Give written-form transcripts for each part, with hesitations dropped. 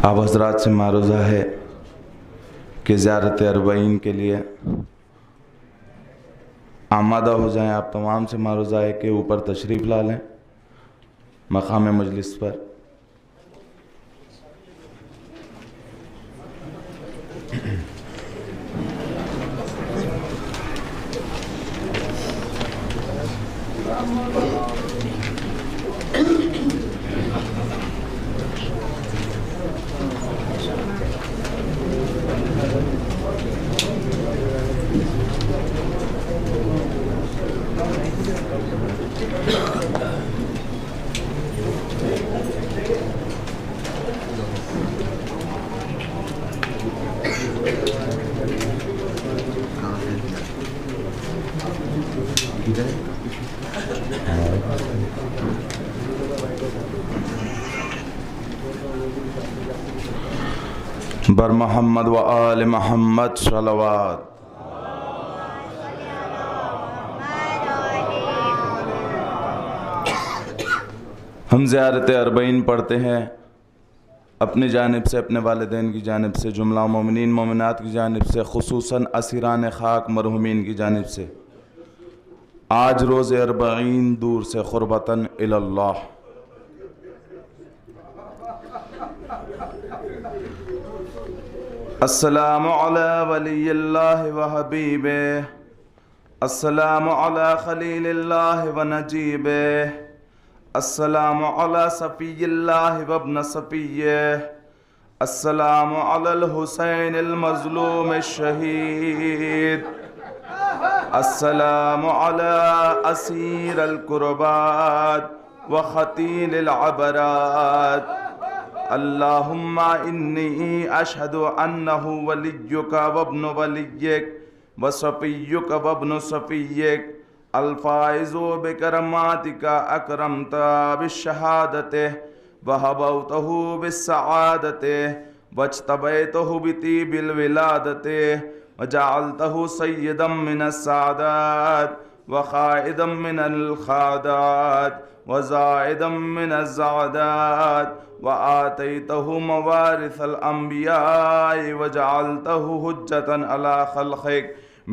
आप हजरात से मारूज़ा है कि ज़ियारत अरबईन के लिए आमादा हो जाएं। आप तमाम से मारूज़ा है कि ऊपर तशरीफ़ ला लें मकाम मजलिस पर। बर मोहम्मद व आल मोहम्मद सलवात। हम ज़ियारत अरबईन पढ़ते हैं अपनी जानिब से, अपने वालिदैन की जानिब से, जुमला मोमिनीन मोमिनात की जानिब से, खुसूसन असीरान खाक मरहुमीन की जानिब से। आज रोज़ अरबईन दूर से क़ुर्बतन इलल्लाह। अस्सलामु अला वलिय्यिल्लाह व हबीबिह, अस्सलामु अला खलीलिल्लाह व नजीबिह, अस्सलामु अला सफ़िय्यिल्लाह व इब्न सफ़िय्यिह, अस्सलामु अलल हुसैनिल मज़लूम शहीद, अस्सलामु अला असीरिल कुर्बात व ख़तीलिल अबरात। अल्लाहुम्मा इन्नी अशहदु अन्नहु वलिय्युका व इब्नु वलिय्यिक व सफ़िय्युका व इब्नु सफ़िय्यिक, अल-फ़ाइज़ु बिकरमातिका अकरमता बिश्शहादतिह व हबौतहु बिस्सआदतिह वज्तबैतहु बितीबिल विलादतिह व जअलतहु सय्यदम मिनस सादात व ख़ाइदम मिनल ख़ादात व ज़ाइदम मिनज़ ज़ादात व आतैतहु मवारिसल अंबिया'i व जअलतहु हुज्जतन अला खल्क़िक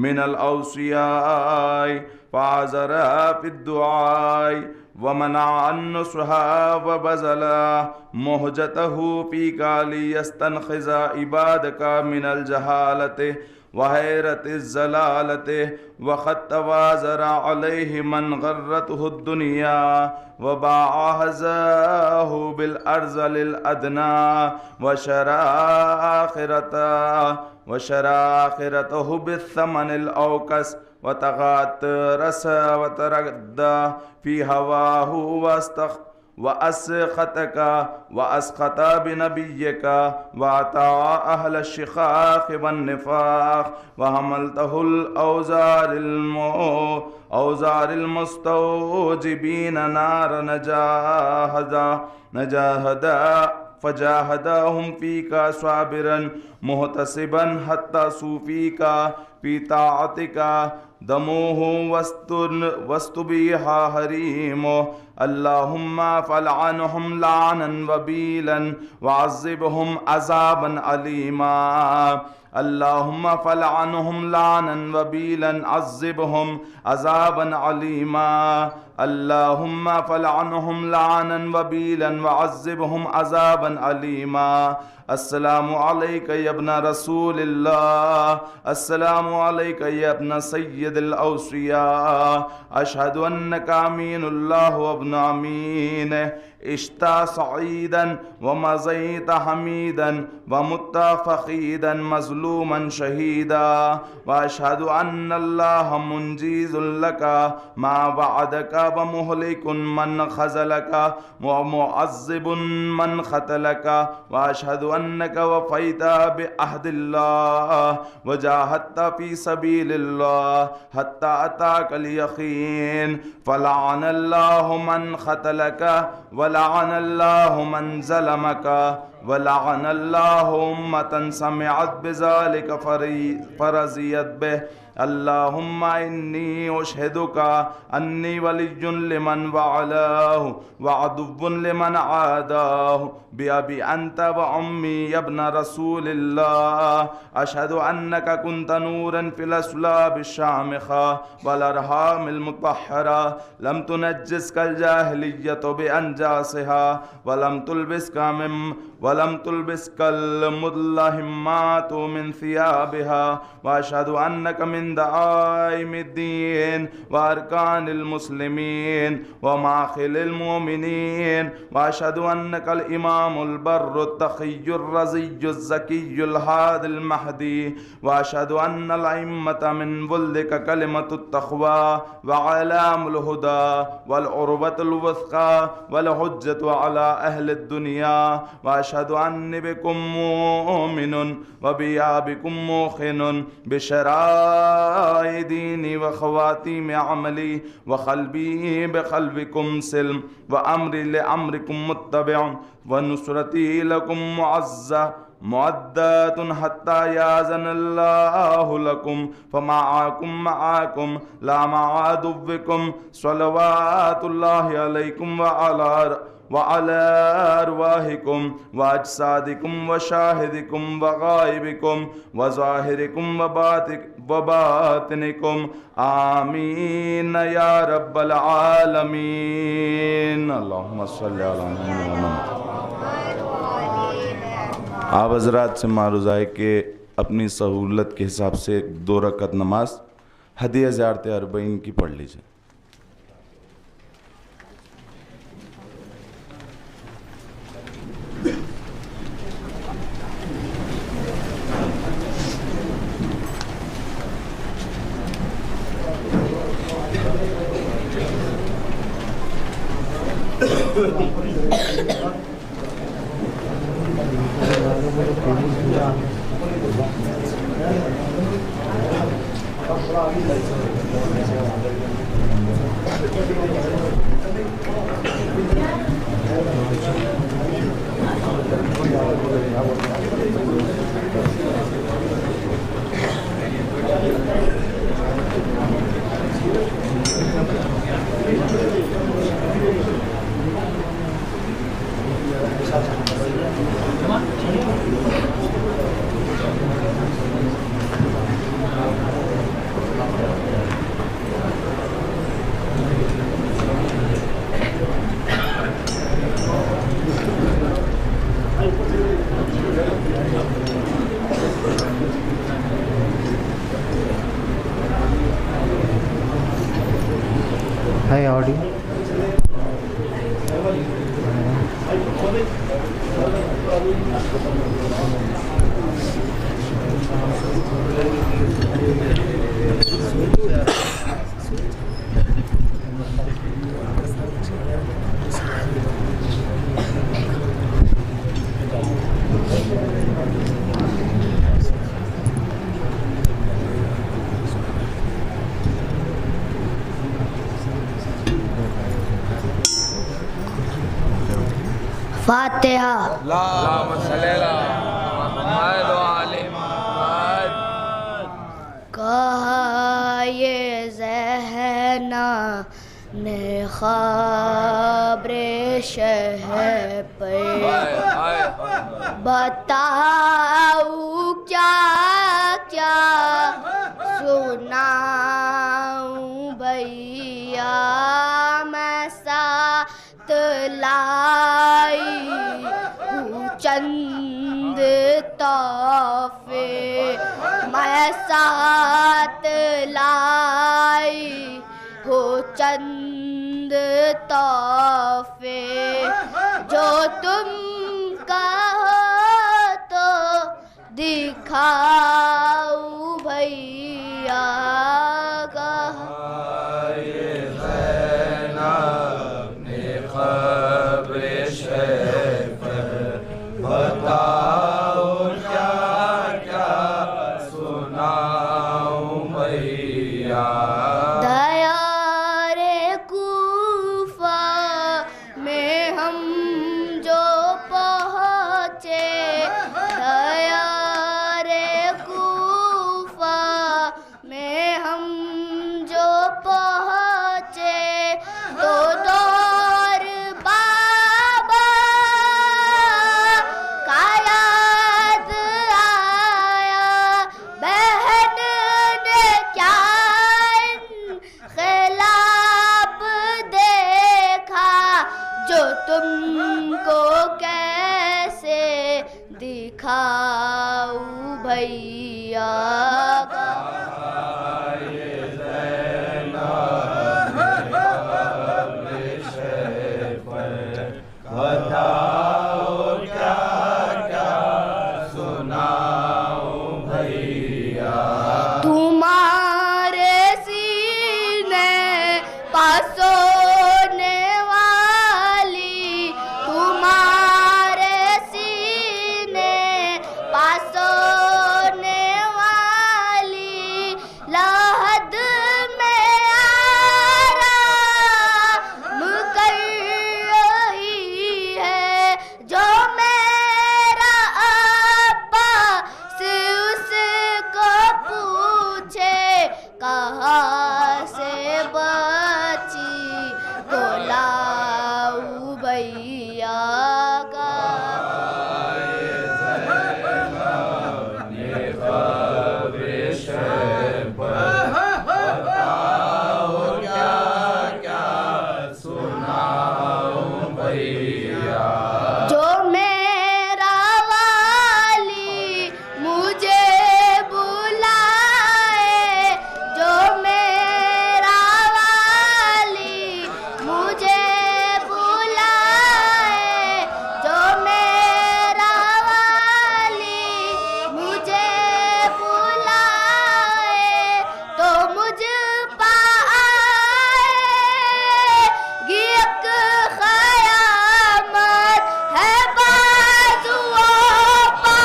मिनल औसिया'i फ़अज़रा फ़िद्दुआ'i व मनाअन नुस्हा व बज़ला मुहजतहु फ़ीका लियस्तनख़िज़ा इबादका मिनल जहालति व हैरतिज़ ज़लालति व क़द तवाज़रा अलैहि मन गर्रतहु दुनिया व बाअज़ाहु बिल अर्ज़लिल अदना व शरा आख़िरतहु बिस्समनिल औकस व तग़ातरस व तरद्दा फ़ी हवाहु व अस्ख़तका व अस्ख़ता बिनबिय्यका व अता अहल शिक़ाक़ वन निफ़ाक़ व हमलतहुल औज़ारिल मुस्तौजिबीन नार नजाहदा फ़जाहदाहुम फ़ीका स्वाबिरन मुहतसिबन हत्ता सूफ़ीका फ़ी ताअतिका दमुहु वस्तुबिहा हरीमो। अल्लाहुम्मा फ़लअनहुम लाअनन वबीलन वअज़्ज़िबहुम अज़ाबन अलीमा। अल्लाहुम्मा फ़लअनहुम लाअनन वबीलन अज़्ज़िबहुम अज़ाबन अलीमा। अल्लाहुम्मा फ़लअनहुम लाअनन वबीलन वअज़्ज़िबहुम अज़ाबन अलीमा। अस्सलामु अलैका या इब्न रसूलिल्लाह, अस्सलामु अलैका या इब्न सय्यदिल औसिया, अशहदु अन्नका अमीनुल्लाह व इब्नु अमीनिह, इश्ता सईदन व मज़ैत हमीदन व मुत्ता फ़क़ीदन मज़लूमन शहीदा व अशहदु अन्नल्लाह मुंजीज़ुल लका मा वअदका व मुहलिकुन मन ख़ज़लका व मुअज़्ज़िबुन मन ख़तलका व अशहदु अन्नका वफ़ैता बिअहदिल्लाह व जाहदता फ़ी सबीलिल्लाह हत्ता अताकल यक़ीन। फ़लअनल्लाहु मन ख़तलका व लअनल्लाहु मन ज़लमका व लअनल्लाहु उम्मतन समिअत बिज़ालिका फ़रज़ियत बिह अल्लाहुम्मा इन्नी उशहिदुका अन्नी वलिय्युन लिमन वअलाहु व अदुव्वुन लिमन आदाहु बिअबी अंत व उम्मी इब्न रसूलिल्लाह अशहदु अन्नका कुन्ता नूरन फिल अस्लाब शामिखा वल अरहामिल मुतहहरा लम तुनज्जिसकल जाहिलिय्यतु बिअनजासिहा वलम तुलबिसकल मुदल्लहिम्मातु मिन थियाबिहा व अशहदु अन्नका मिन दाइमिद्दीन व अरकानिल मुस्लिमीन व माखिलिल मुमिनीन व अशहदु अन्नकल इमामुल बर्रुत तक़ियुर रज़ियुज़ ज़कियुल हादिल महदी व अशहदु अन्नल अइम्मता मिन वुल्दिका कलिमतुत तक़वा व अलामुल हुदा वल उर्वतुल वस्क़ा वल हुज्जतु अला अहलिद दुनिया व अशहदु अन्नी बिकुम मुमिनुन व बियाबिकुम मुक़िनुन बिशराइ दीनी व ख़वातीम अमली व क़ल्बी बिक़ल्बिकुम सिल्म व अमरी लिअमरिकुम मुत्तबिअ व नुसरती लकुम मुअज़्ज़ा मुअद्दतुन हत्ता याज़नल्लाहु लकुम फमाअकुम मअकुम ला मअदुव्विकुम सलवातुल्लाहि अलैकुम व अला अरवाहिकुम व अजसादिकुम व शाहिदिकुम व गायबिकुम व ज़ाहिरिकुम व बातिनिकुम आमीन या रब्बल आलमीन। अल्लाहुम्मा सल्लि अला मुहम्मद। आप हज़रात से मारूज़ा है कि अपनी सहूलत के हिसाब से 2 रकअत नमाज हदिया ज़ियारत अरबईन की पढ़ लीजिए। Hi, audio. फातिहा। कहा ये ज़हना ने ख़ाबरे शहर पे बताऊँ क्या क्या सुनाऊँ भैया मैं साथ लाई हूँ चंद तोहफे मैं साथ लाई हूँ चंद तोहफे जो तुम कहो तो दिखाऊँ भैया दिखाऊं भैया का। तुम्हारे सीने पास सोने वाली, तुम्हारे सीने पास सोने वाली लहद में आराम कर रही है। जो मेरा अब्बा से उसको पूछे कहाँ से बची को लाऊं भैया का। जो मेरा वाली मुझे बुलाए, जो मेरा वाली मुझे बुलाए, जो मेरा वाली मुझे बुलाए, तो मुझ पाएगी एक क़यामत है बाजुओं पा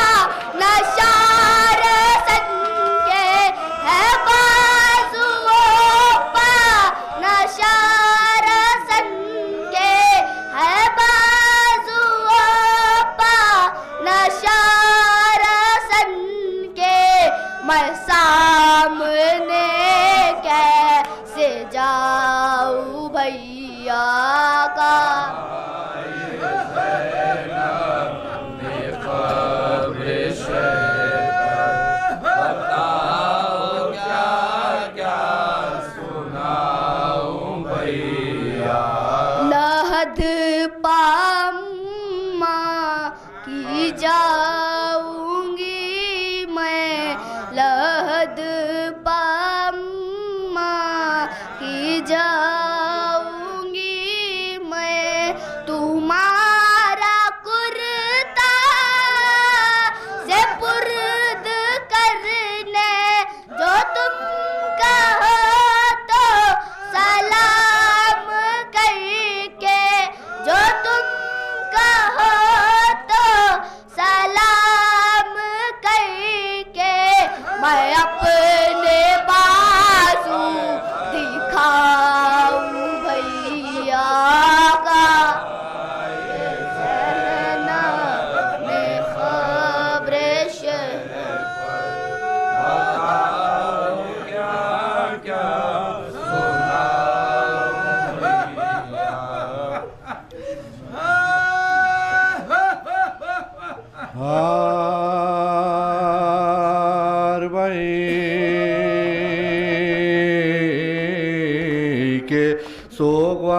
नशार सन के, है बाजुओं पा नशार सन के, है बाजुओं पा नशार सन के। मैं सामने कैसे जाऊं भैया का। लहद पाम्मा की जाऊंगी मैं, लहद पाम्मा की जाऊंगी मैं। तुम्हारा कुर्ता से पुर्द करने जो तुम कहो तो सलाम करके, जो तुम कहो तो सलाम करके, मैं अपने बाजू दिखाऊं भैया का। सहना में खबरे हार भाई के सोगवारो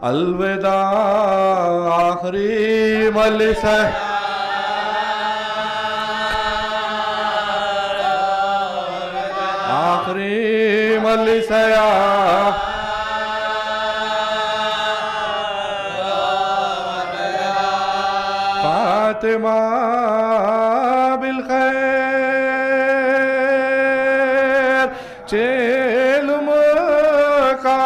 अलविदा आखिरी मजलिस है। आखिरी मजलिस है फातिमा बिलखैर चेलुम का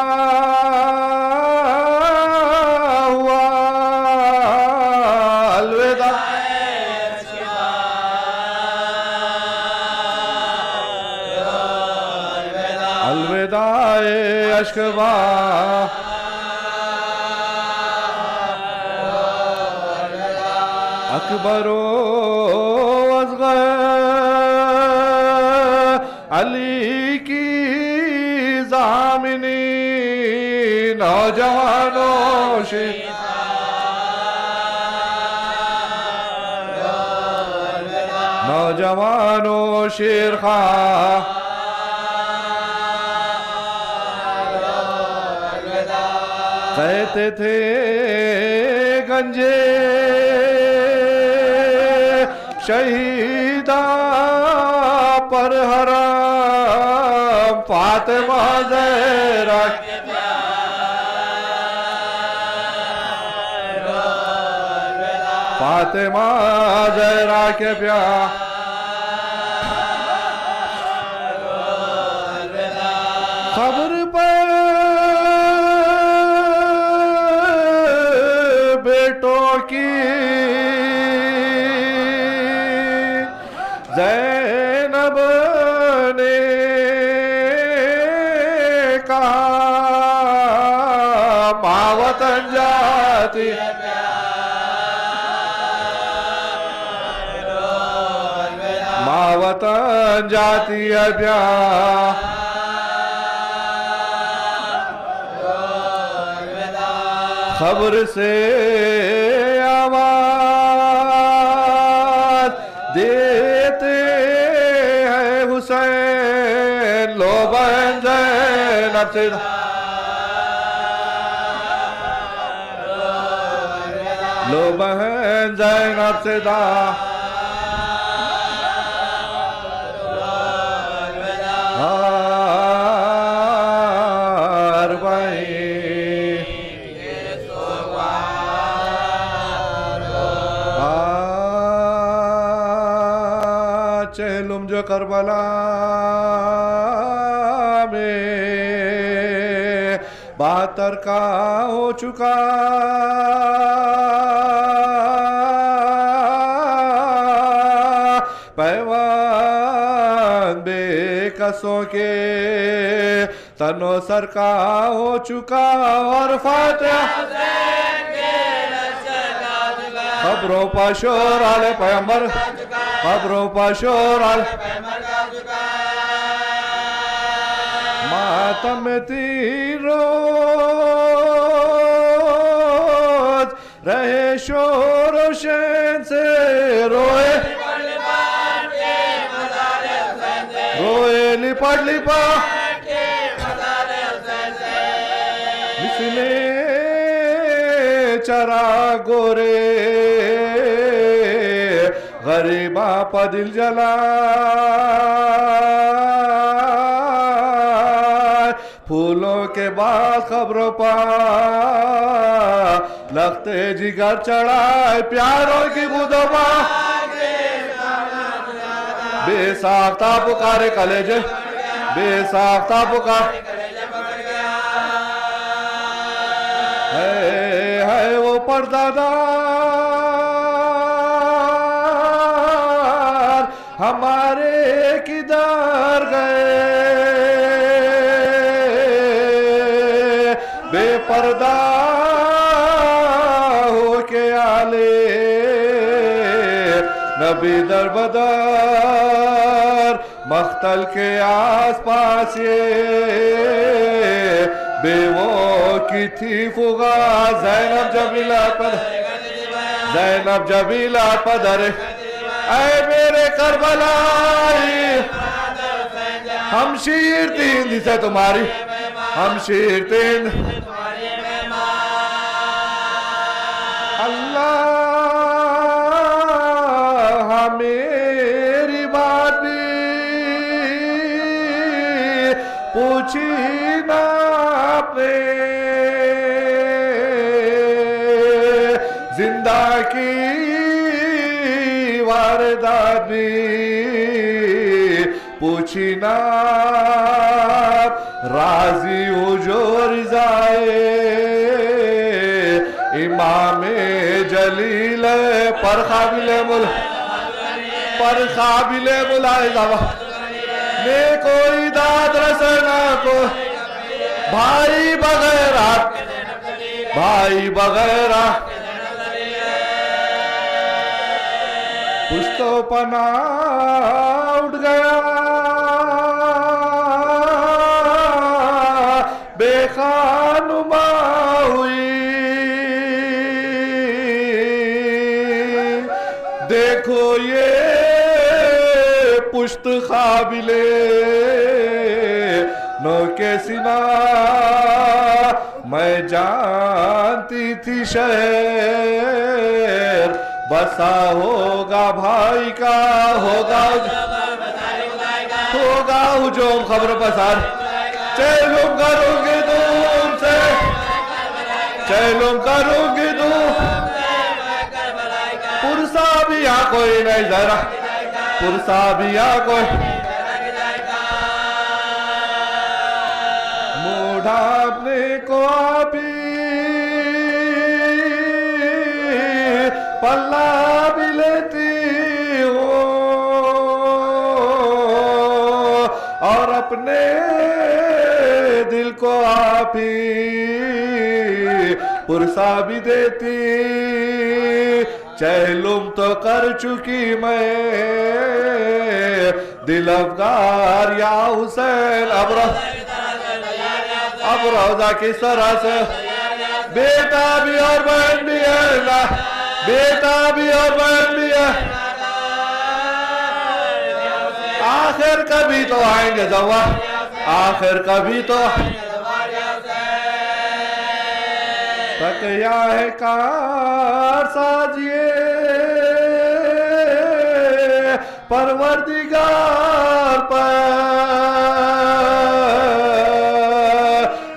हुआ अलविदा। अलविदा अशकबा अकबरो असगर अली की जामिनी नौजवानों से नौजवानों शेर खा कहते थे गंजे शहीदा पर हराम फातिमा ज़हरा फातिमा ज़हरा के प्यार खबर पर बेटों की ज़ैनब ने कहा माँ वतन जाती माँ वतन जाती है प्यार खबर से आवाज देते हैं हुसैन लो बहन ज़ैनब से लो बहन ज़ैनब से दा हार भाई चहलुम जो करबला में 72 का हो चुका पैवान बेकसों के तनो सर का हो चुका और फातिहा खबरों पर शोर आले पैगंबर खबरों पर शोर आले मातम रोज रहे शोर शेन से रोए रोए लिपट लिपा इसने चरा गोरे गरीबा पा दिल जला फूलों के बाद खबरों पर लगते जिगर चढ़ाए प्यारों की बुदमा बेसाख्ता पुकारे कलेजे बेसाख्ता पुकार है वो पर्दादार हमारे किधर गए बेपर्दा हो के आले नबी दरबदर मख्तल के आसपास ये बेवो की थी फुगा ज़ैनब जबीला पदर ऐ मेरे करबलाई हम शीर तीन दिशा तुम्हारी हम शीर तीन अल्लाह मेरी बात भी पूछी ना आपने जिंदा की वारदात भी पूछी ना राजी हो जो रिजाए इमाम जलील पर काबिले मुलाहिजा ने कोई दाद रसना को भाई बगैरा कुछ तो पना उठ गया बेखानुमा हुई देखो ये पुश्त काबिले नो के सिना मैं जानती थी शहर बसा होगा भाई का, होगा हुजूम खबर पसार। चैलूम करूंगी दूर से, चैलूम करूंगी दूर, पुरसा भी यहाँ कोई नहीं जरा, पुरसा भी यहाँ कोई ढापने को भी पल्ला भी लेती हो और अपने दिल को आप ही पुरसा भी देती। चहलुम तो कर चुकी मैं दिल अफगार या हुसैन, अब रोजा किस तरह से बेटा भी और बहन भी है ना, बेटा भी और बहन भी है, आखिर कभी तो आएंगे जवा, आखिर कभी तो तकिया है कार साजिए परवरदिगार पर,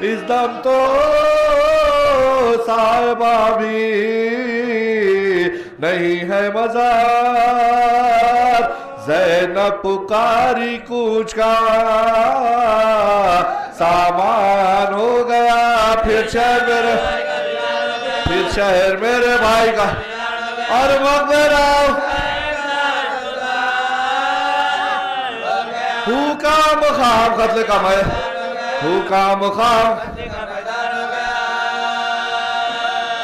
इस दम तो साहिबा भी नहीं है मजार। ज़ैनब पुकारी कूच का सामान हो गया, फिर शहर मेरे भाई का और मकबरा हुकाम खाम कत्ल का मैं हुकाम खाम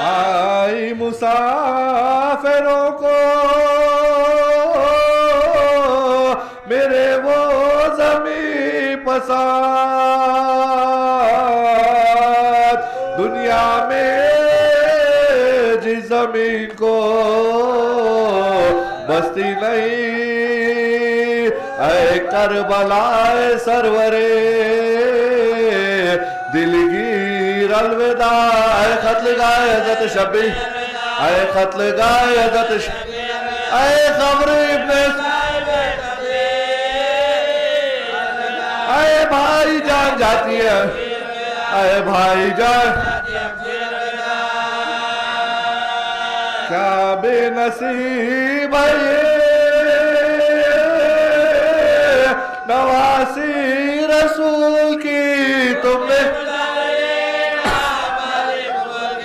आई मुसाफिरों को मेरे वो ज़मीं पसंद, दुनिया में जिस ज़मीन को बस्ती नहीं, ऐ करबलाए सरवरे दिलगीर अलविदा, ऐ खत्ल गाए हज़रत शबी, ऐ खत्ल गाए हज़रत ऐ खबर इब्ने, ऐ भाई जान जाती है, ऐ भाई जान क्या बेनसीब है नवासी रसूल की,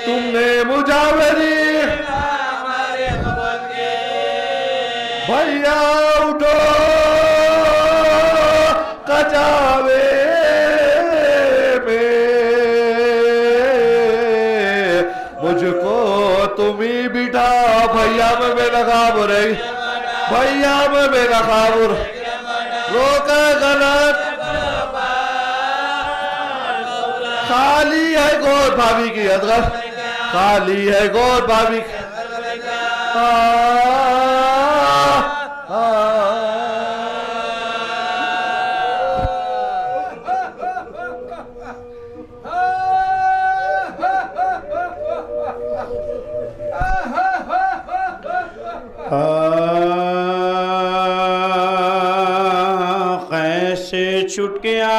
तुमने मुजावरी भैया उठो कचावे में मुझको तुम ही बिठा, भैया में मेरा खाबुर है, भैया में मेरा खाबुर रोका गलत, खाली है गोद भाभी की अदगर, खाली है गोद भाभी की कैसे छूट गया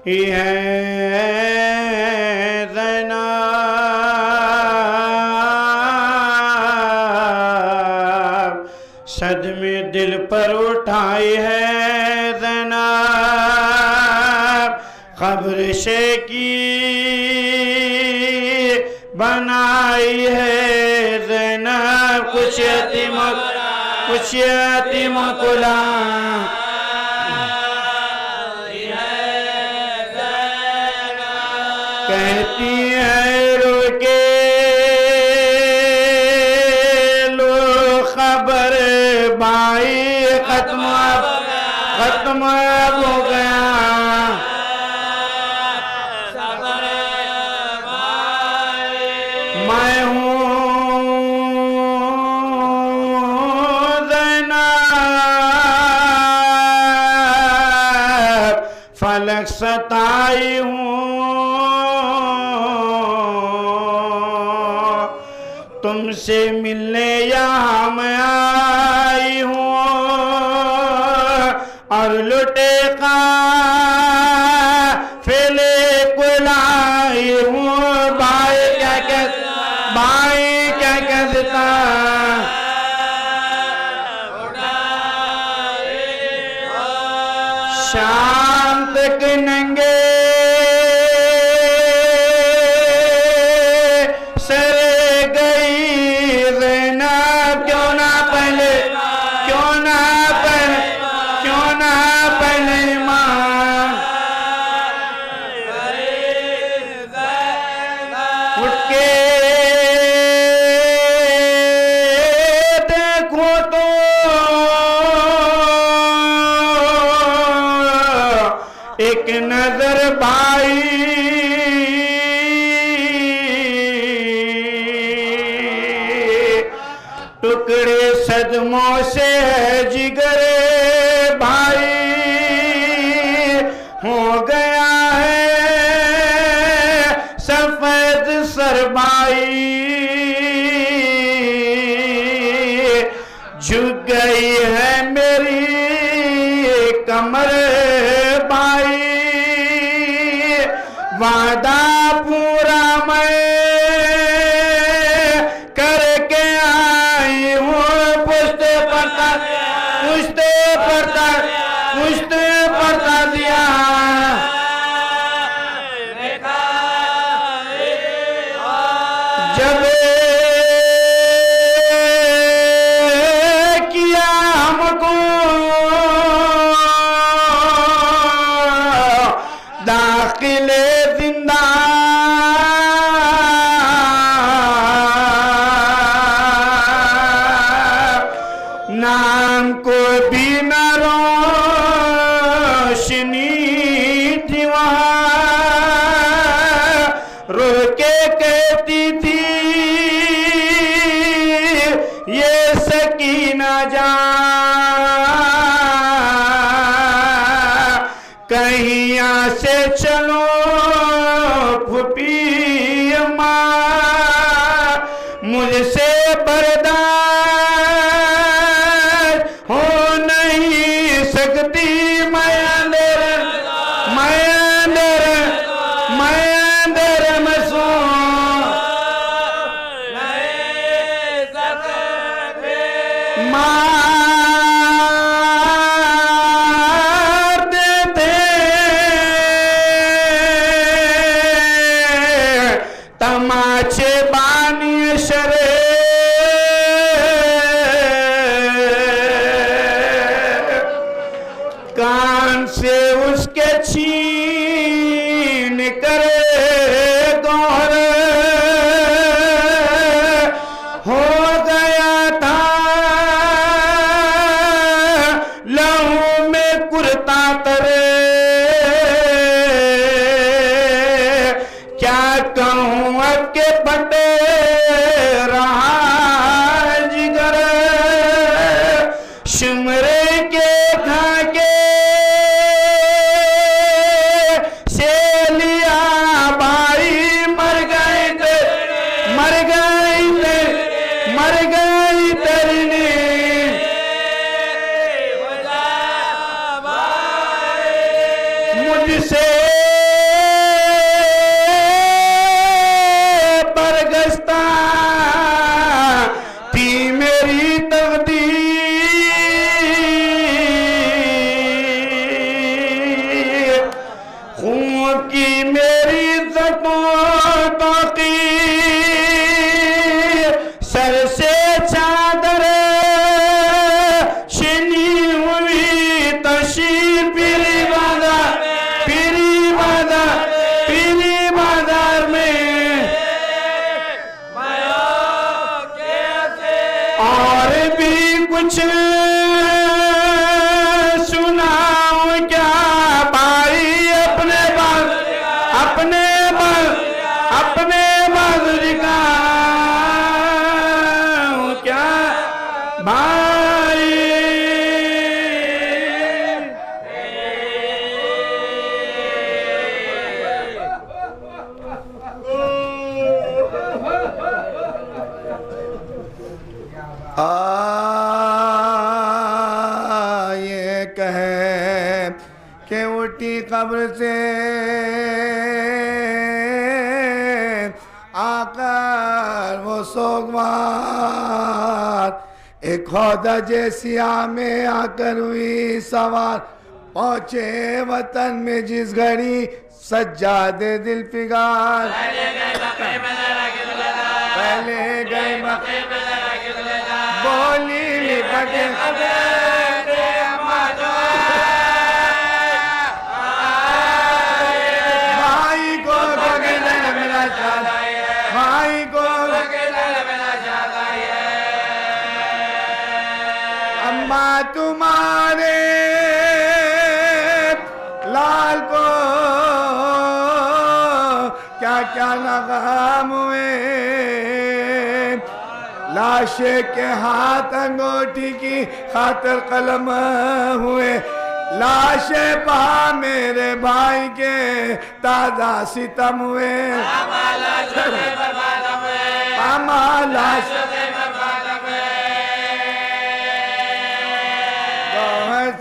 है ज़ैनब, सदमे दिल पर उठाई है ज़ैनब, खबर से की बनाई है ज़ैनब, कुछ यतीम कुला कहती है रोके लो खबर भाई खत्म हो गया, मैं हूँ ज़ैनब तक सताई हूँ, तुमसे मिलने यहाँ मैं आई हूँ, और लुटे काफिले को लाई हूँ। भाई क्या कहता शाम तक नंगे सरे गई ज़ैनब, क्यों ना पहले माँ उठ के देखो तो एक नजर भाई टुकड़े सदमों से है जिगरे भाई, हो गया है सफेद सरबाई, झुक गई है मेरी कमर भाई, वादा पूरा मैं करके आई हूँ। पूछते पड़ता दिया जब किया हमको दाखिले जिंदा, नाम को भी न रोशनी थी वहाँ, रो के कहती थी ये सकीना जान, कहीं यहाँ से चलो फूफी माँ, मुझसे बर्दाश्त हो नहीं सकती, मैं अंदर मार देते तमाचे बानी शरे, कान से उसके छीन करे गौर, हो गया था लहू में कुर्ता तरे, क्या कहूँ अब के बटे रहा जिगर, शुमरे के धागे से लिया भाई, मर गई तेरी मुझसे बरगस्ता थी मेरी तकदीर, खून की मेरी ज़ख़्मों की सर से चादर छिनी हुई तशीर, पीरी बाजार में और भी कुछ सुनाओ क्या भाई, अपने बहादुर का क्या भाई। कब्र से आकर वो सोगवार एक खौदा जैसिया में आकर हुई सवार पहुंचे वतन में जिस घड़ी सज्जादे दिल पिगार पहले गए बोली लिपटे भाई को मेरा भाई को अम्मा तुम्हारे लाल को क्या क्या लगाम हुए लाशे के हाथ अंगूठी की खातर कलम हुए लाशे पा मेरे भाई के ताजा सितम हुए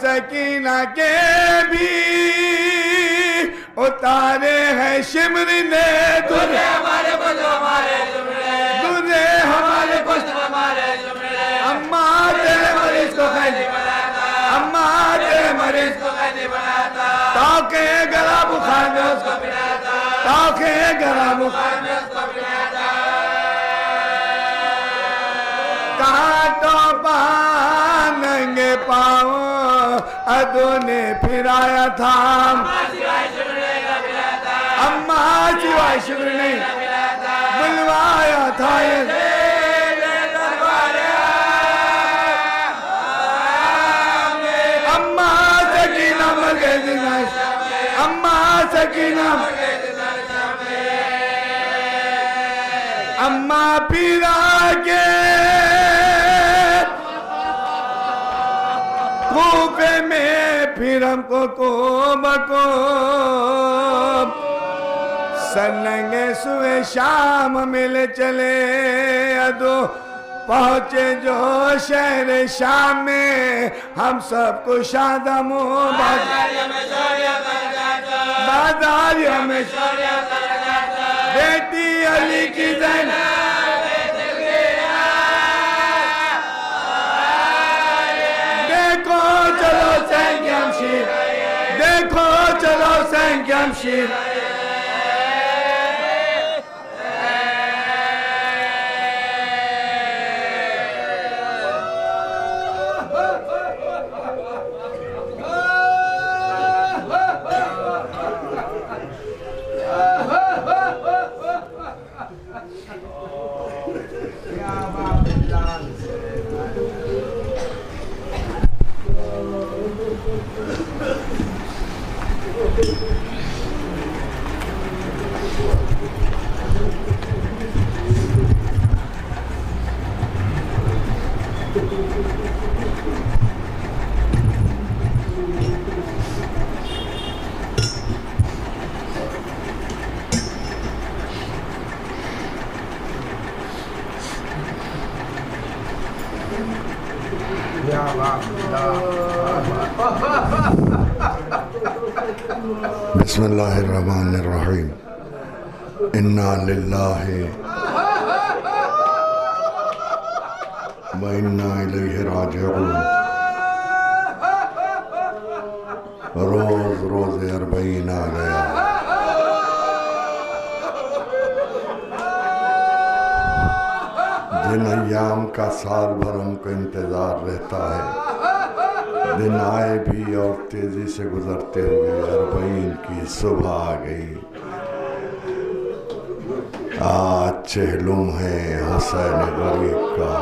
सकीना के भी उतारे हैं शिमरी ने दूल्हे हमारे कुछ अम्मा तेरे मरीज को अम्मा तेरे मरीज को ताके गला बुखार में उसको ताके गला बुखार में उसको काटो नंगे पाओ अदो ने फिराया था अम्मा सिवाय शुक्र नहीं बुलवाया था अम्मा सकीना मर गए अम्मा सकीना अम्मा पीरा के कूफे में फिर हमको को सनंगे सुए शाम मिले चले अदो पहुंचे जो शहर शाम में हम सबको शादमो बाजारियों में बेटी अली की जैन देखो चलो संगमशीर देखो चलो संगमशीर बिस्मिल्लाहिर्रहमानिर्रहीम इन्ना लिल्लाहि व इन्ना इलैहि राजिऊन रोज रोज़े अरबईन आ गया जिन अय्याम का साल भर हमको इंतजार रहता है दिन आए भी और तेजी से गुजरते हुए अरबईन की सुबह आ गई आज चहलुम है हुसैन गरीब का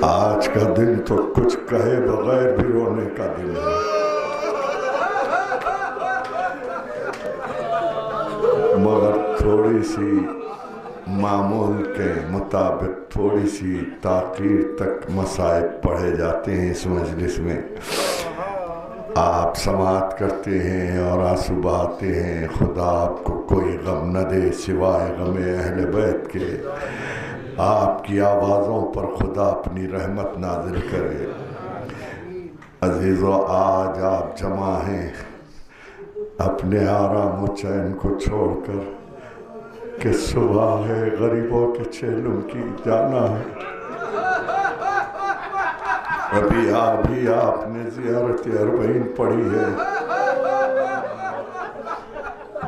आज का दिन तो कुछ कहे बगैर भी रोने का दिन है मगर थोड़ी सी मामूल के मुताबिक थोड़ी सी ताक़ीर तक मसाइब पढ़े जाते हैं इस मजलिस में आप समाअत करते हैं और आंसू बहाते हैं खुदा आपको कोई गम न दे सिवाय गमे अहले बैत के आपकी आवाज़ों पर खुदा अपनी रहमत नाजिल करे अजीज़ों, आज आप जमा हैं अपने आराम और चैन को छोड़कर कि सुबह है, गरीबों के चेलों की जाना है। अभी आपने ज़ियारत अरबईन पढ़ी है।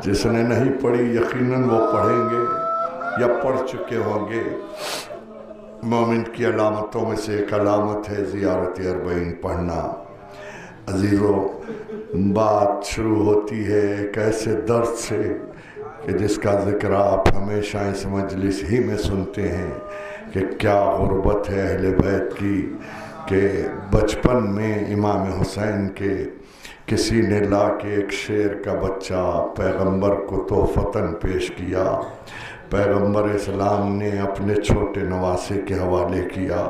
जिसने नहीं पढ़ी यकीनन वो पढ़ेंगे या पढ़ चुके होंगे। मोमिन की अलामतों में से एक अलामत है ज़ियारत अरबईन पढ़ना। अजीज़ों, बात शुरू होती है एक ऐसे दर्द से कि जिसका जिक्र आप हमेशा इस मजलिस ही में सुनते हैं कि क्या गुर्बत है अहले बैत की कि बचपन में इमाम हुसैन के किसी ने ला के एक शेर का बच्चा पैगंबर को तोहफ़तन पेश किया। पैगंबर इस्लाम ने अपने छोटे नवासे के हवाले किया।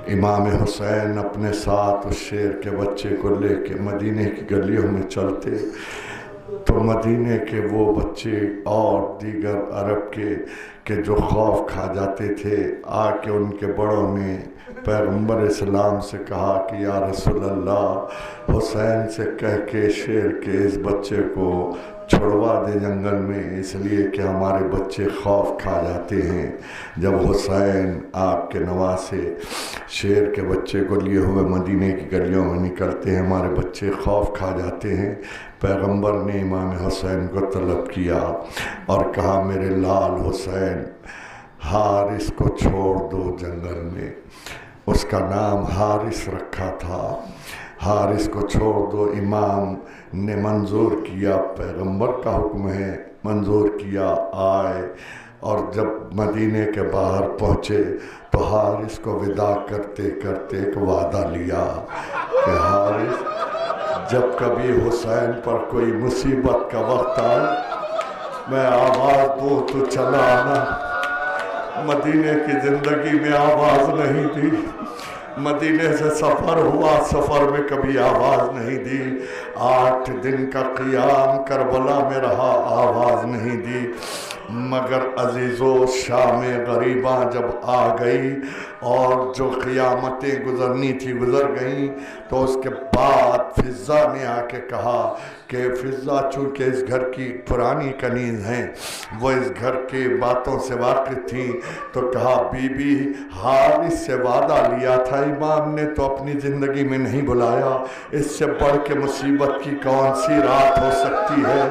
इमाम हुसैन अपने साथ उस शेर के बच्चे को लेके मदीने की गलियों में चलते तो मदीने के वो बच्चे और दीगर अरब के जो खौफ खा जाते थे, आके उनके बड़ों ने पैगंबर इस्लाम से कहा कि या रसूल अल्लाह, हुसैन से कह के शेर के इस बच्चे को छुड़वा दे जंगल में, इसलिए कि हमारे बच्चे खौफ खा जाते हैं। जब हुसैन आपके नवासे शेर के बच्चे को लिए हुए मदीने की गलियों में निकलते हैं, हमारे बच्चे खौफ खा जाते हैं। पैगंबर ने इमाम हुसैन को तलब किया और कहा, मेरे लाल हुसैन, हारिस को छोड़ दो जंगल में। उसका नाम हारिस रखा था। हारिस को छोड़ दो। इमाम ने मंजूर किया, पैगंबर का हुक्म है, मंजूर किया। आए और जब मदीने के बाहर पहुँचे तो हारिस को विदा करते करते एक वादा लिया कि हारिस, जब कभी हुसैन पर कोई मुसीबत का वक्त आए, मैं आवाज़ दूँ तो चला आना। मदीने की ज़िंदगी में आवाज़ नहीं दी। मदीने से सफ़र हुआ, सफ़र में कभी आवाज़ नहीं दी। 8 दिन का क़ियाम करबला में रहा, आवाज़ नहीं दी। मगर अजीज़ों, शाम गरीबा जब आ गई और जो क़ियामतें गुज़रनी थी गुज़र गईं, तो उसके बाद फ़िज़्ज़ा ने आके कहा कि फ़िज़्ज़ा चूँकि इस घर की पुरानी कनीज़ हैं, वो इस घर के बातों से वाकिफ़ थी, तो कहा, बीबी, हारिस से वादा लिया था इमाम ने तो अपनी ज़िंदगी में नहीं बुलाया। इससे बढ़ के मुसीबत की कौन सी रात हो सकती है।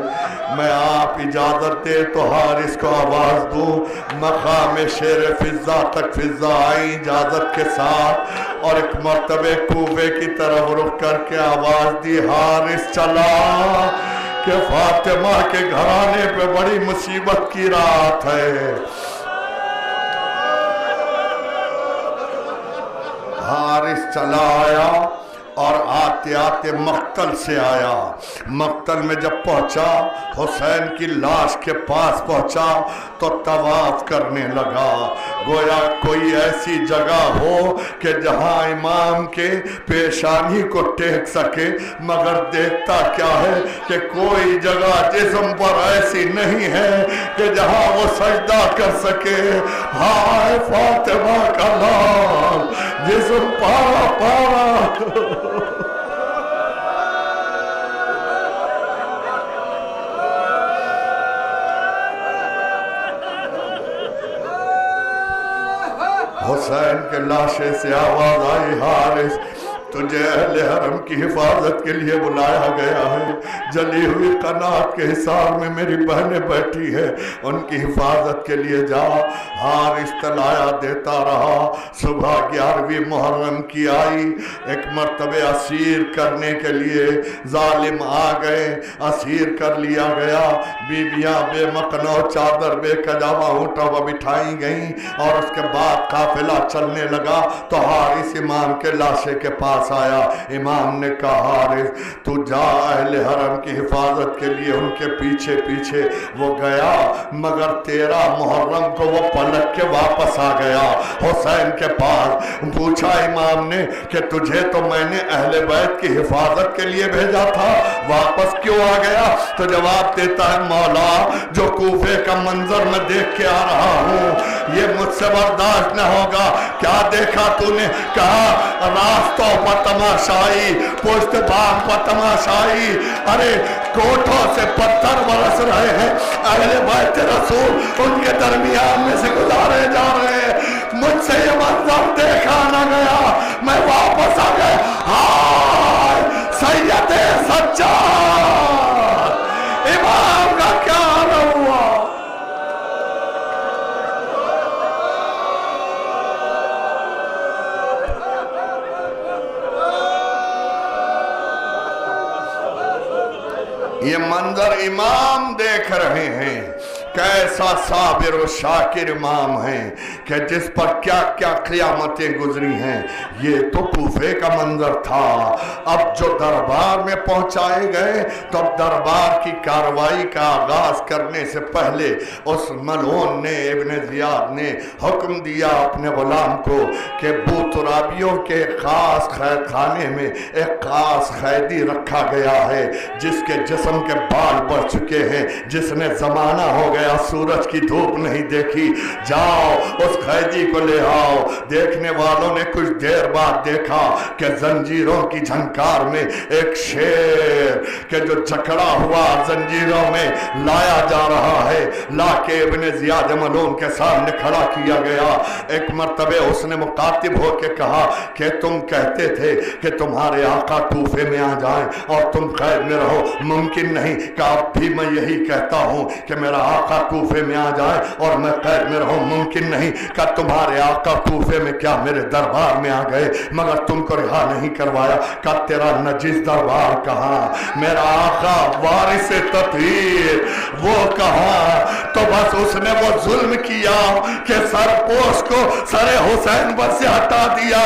मैं आप इजाज़त दे तो हारिस को आवाज़ दूँ। मकाम शेर फ़िज़्ज़ा तक फ़िज़्ज़ा आई इजाज़त के साथ और एक मर्तबे कूबे की तरफ रुख करके आवाज़ दी, हारिस चला कि फातिमा के घराने पे बड़ी मुसीबत की रात है। हारिस चला आया और आते आते मक्तल से आया। मक्तल में जब पहुंचा, हुसैन की लाश के पास पहुंचा तो तवाफ करने लगा, गोया कोई ऐसी जगह हो कि जहां इमाम के पेशानी को टेक सके। मगर देखता क्या है कि कोई जगह जिस्म पर ऐसी नहीं है कि जहां वो सजदा कर सके। हाय फातिमा का लाल, जिस्म पारा पारा। हुसैन के लाशे से आवाज आई, हारिस, तुझे अहले हरम की हिफाजत के लिए बुलाया गया है। जली हुई कनात के हिसार में मेरी बहनें बैठी है, उनकी हिफाजत के लिए जा। हारिस तलाया देता रहा। सुबह 11वीं मुहर्रम की आई। एक मर्तबे असीर करने के लिए जालिम आ गए, असीर कर लिया गया। बीबियां बेमकनो चादर बेकजावा ऊँटा व बिठाई गई और उसके बाद काफिला चलने लगा तो हारिस इमाम के लाशे के पास आया। इमाम ने कहा, हारिस तू जा, अहले हरम की हिफाजत के लिए उनके पीछे पीछे वो गया। मगर 13 मुहर्रम को वो पलट के वापस आ गया हुसैन के पास। पूछा इमाम ने कि तुझे तो मैंने अहले बैत की हिफाजत के लिए भेजा था, वापस क्यों आ गया? तो जवाब देता है, मौला, जो कूफे का मंजर मैं देख के आ रहा हूँ, ये मुझसे बर्दाश्त न होगा। क्या देखा तूने? कहा रास्तों पर तमाशाई, पुष्ट बाग पर तमाशाई। अरे कोठों से पत्थर बरस रहे हैं, अहले बैत रसूल उनके दरमियान में से गुजारे जा रहे हैं। मुझसे ये मंजर देखा न गया, मैं वापस आ गया। हाय सैयद सज्जाद, इमाम का क्या हाल हुआ? ये मंजर इमाम देख रहे हैं। कैसा साबिर और शाकिर इमाम है कि जिस पर क्या क्या क़यामतें गुजरी हैं। ये तो कूफे का मंजर था। अब जो दरबार में पहुंचाए गए तो अब दरबार की कार्रवाई का आगाज करने से पहले उस मलून ने, इब्न ज़ियाद ने हुक्म दिया अपने गुलाम को कि बूतराबियों के खास कैद खाने में एक खास कैदी रखा गया है जिसके जिस्म के बाल बढ़ चुके हैं, जिसने जमाना हो गया सूरज की धूप नहीं देखी। जाओ उस कैदी को ले आओ। देखने वालों ने कुछ देर बाद देखा कि जंजीरों की झंकार में एक शेर के जो जकड़ा हुआ जंजीरों में लाया जा रहा है, लाके इब्न ज़ियाद मलून के सामने खड़ा किया गया। एक मर्तबे उसने मुकातिब होकर कहा कि तुम कहते थे कि तुम्हारे आका कूफे में आ जाएं और तुम कैद में रहो, मुमकिन नहीं। कि अब भी मैं यही कहता हूं कि मेरा आका कूफे में आ जाए और मैं कैद में रहूं, मुमकिन नहीं। कि तुम्हारे आका कूफे में क्या मेरे दरबार में आ गए मगर तुमको रिहा नहीं करवाया? का तेरा नजीस दरबार कहाँ? मेरा आका वारिस तत्हीर वो कहाँ? तो बस उसने वो जुल्म किया कि सरपोश को सरे हुसैन पर से हटा दिया।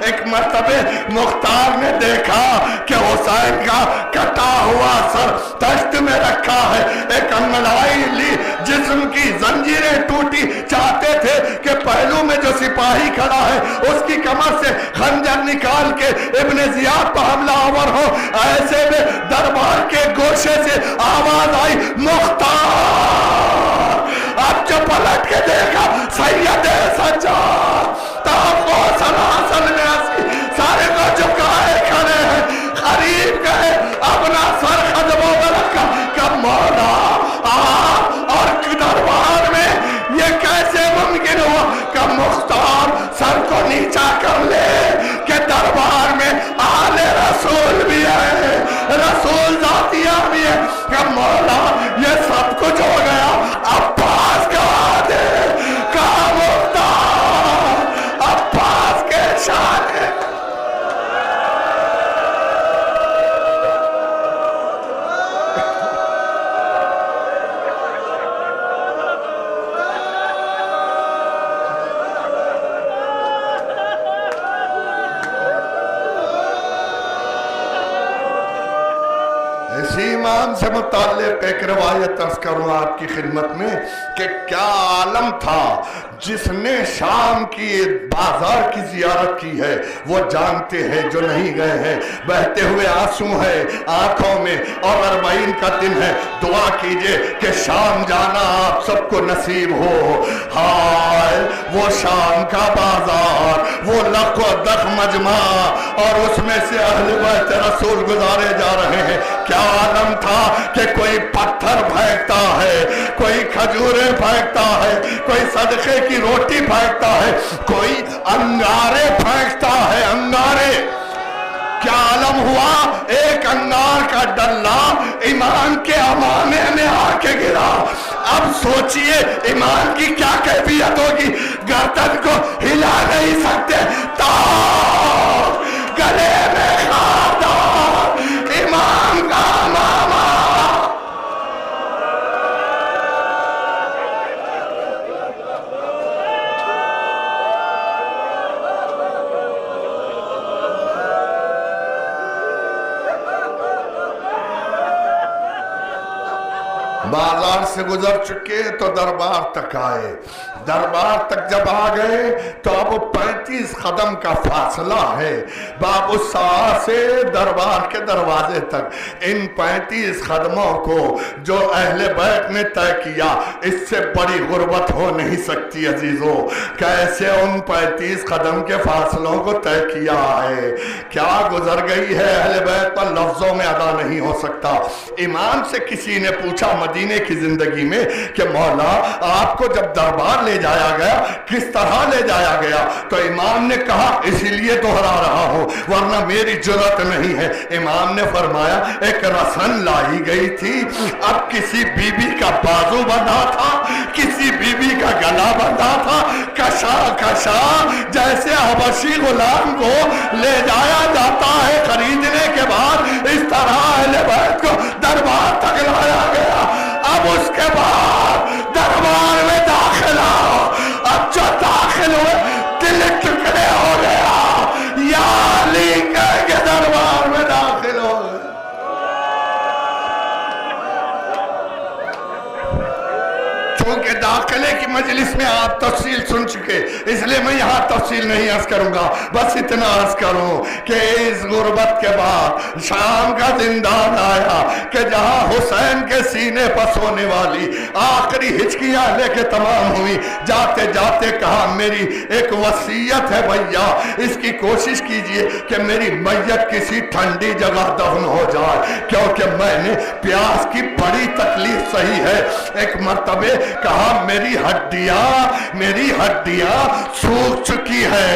एक मर्तबे मुख्तार ने देखा कि हुसैन का कटा हुआ सर तख्त में रखा है। एक अंगड़ाई ली, जिस्म की जंजीरें टूटी। चाहते थे कि पहलू में जो सिपाही खड़ा है उसकी कमर से खंजर निकाल के इब्न ज़ियाद पर हमलावर हो। ऐसे में दरबार के गोशे से आवाज आई, मुख्तार। अब जो पलट के देखा सैयद सज्जाद सलासल में सारे को झुकाए खड़े हैं, करीब गए, अपना सर कदमों में रखा। कब मौला और दरबार में ये कैसे मुमकिन हुआ? कब मुख्तार सर को नीचा कर ले कि दरबार में आले रसूल भी है, रसूल जातिया भी है। कब मौला ये सब कुछ हो गया, अब्बास का दे का मुख्तार अब्बास के शान है। इसी इमाम से मुताल्लिक़ एक रवायत अर्ज़ करूँ आपकी खिदमत में कि क्या आलम था जिसने शाम की बाजार की जियारत की है वो जानते हैं, जो नहीं गए हैं। बहते हुए आंसू है आंखों में और अरबाइन का दिन है। दुआ कीजिए कि शाम जाना आप सबको नसीब हो। हाय वो शाम का बाजार, वो लखो दख मजमा और उसमें से अहले बैत रसूल गुजारे जा रहे हैं। क्या आलम था कि कोई पत्थर फेंकता है, कोई खजूरें फेंकता है, कोई सदके की रोटी फेंकता है, कोई अंगारे फेंकता है। अंगारे क्या आलम हुआ? एक अंगार का डल्ला ईमान के अमाने में आके गिरा। अब सोचिए ईमान की क्या कैफियत होगी। गर्दन को हिला नहीं सकते, गले में खारदार इमाम का मामा। बाजार से गुजर चुके तो दरबार तक आए। दरबार तक जब आ गए तो अब 35 कदम का फासला है बाबू साह से दरबार के दरवाजे तक। इन 35 कदमों को जो अहले बैत ने तय किया, इससे बड़ी गुर्बत हो नहीं सकती अजीजों। कैसे उन 35 कदम के फासलों को तय किया है, क्या गुजर गई है अहले बैत पर, लफ्जों में अदा नहीं हो सकता। इमाम से किसी ने पूछा मदीने की जिंदगी में कि मौला आपको जब दरबार ले जाया गया किस तरह ले जाया गया, तो इमाम ने कहा इसीलिए दोहरा रहा हूं वरना मेरी जरूरत नहीं है। इमाम ने फरमाया एक रसन लाई गई थी, अब किसी बीबी का बाजू बंधा था, किसी बीबी का गला बंधा था, कशा कशा जैसे हबशी गुलाम को ले जाया जाता है खरीदने के बाद, इस तरह अहले बैत को दरबार तक लाया गया। अब उसके बाद दरबार में दाखिल आओ, अब जो दाखिल हुए दिल टुकड़े हो गया, या अली के दरबार में दाखिल हो गए। क्योंकि दाखिले की मजलिस में आप तफसील सुन चुके, इसलिए मैं यहाँ तफसील नहीं अर्ज करूंगा, बस इतना अर्ज करूं कि इस गुर्बत के बाद शाम का जिंदान आया कि जहां हुसैन के सीने पर सोने वाली आखिरी हिचकियां लेके तमाम हुई, जाते जाते कहा मेरी एक वसीयत है भैया, इसकी कोशिश कीजिए कि मेरी मैयत किसी ठंडी जगह दफन हो जाए, क्योंकि मैंने प्यास की बड़ी तकलीफ सही है। एक मर्तबे कहा मेरी हड्डियां सूख चुकी है,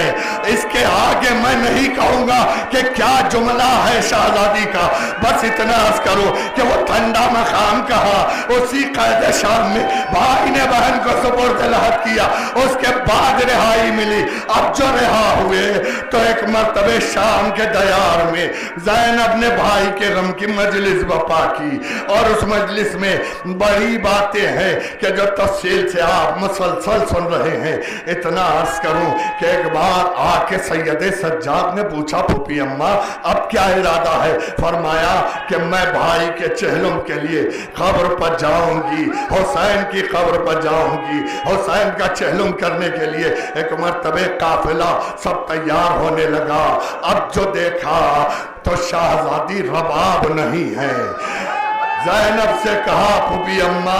इसके आगे मैं नहीं कहूंगा कि क्या जुमला है शहजादी का, बस इतना अर्ज करो कि वो ठंडा मकाम कहा, उसी कैद शाम में भाई ने बहन को सुपुर्द लहद किया, उसके बाद रिहाई मिली। अब जो रिहा हुए तो एक मर्तबे शाम के दयार में ज़ैनब ने भाई के गम की मजलिस बपा की, और उस मजलिस में बड़ी बातें हैं कि जो तफसील से आप मुसलसल सुन रहे हैं। इतना अर्ज करूं कि एक बार आके सैयदे सज्जाद ने पूछा फूफी अम्मा अब क्या इरादा है, फरमाया कि मैं भाई के चेहलुम के लिए कब्र पर जाऊंगी, हुसैन की कब्र पर जाऊंगी, हुसैन का चेहलुम करने के लिए। एक मर्तबे काफिला सब तैयार होने लगा, अब जो देखा तो शाहजादी रबाब नहीं है। ज़ैनब से कहा फूफी अम्मा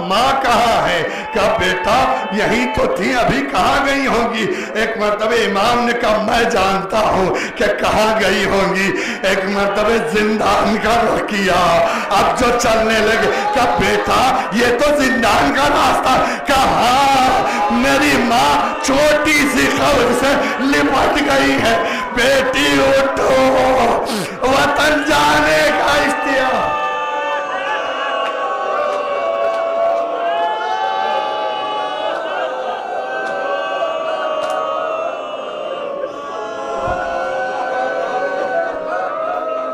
माँ कहाँ है? कहा बेटा यही तो थी, अभी कहाँ गई होंगी? एक मर्तबे इमाम ने कहा मैं जानता हूँ कि कहाँ गई होंगी। एक मर्तबे जिंदान का रुख किया, अब जो चलने लगे कहा बेटा ये तो जिंदान का रास्ता। कहा मेरी माँ छोटी सी खबर से लिपट गई है, बेटी उठो वतन जाने का इख्तियार।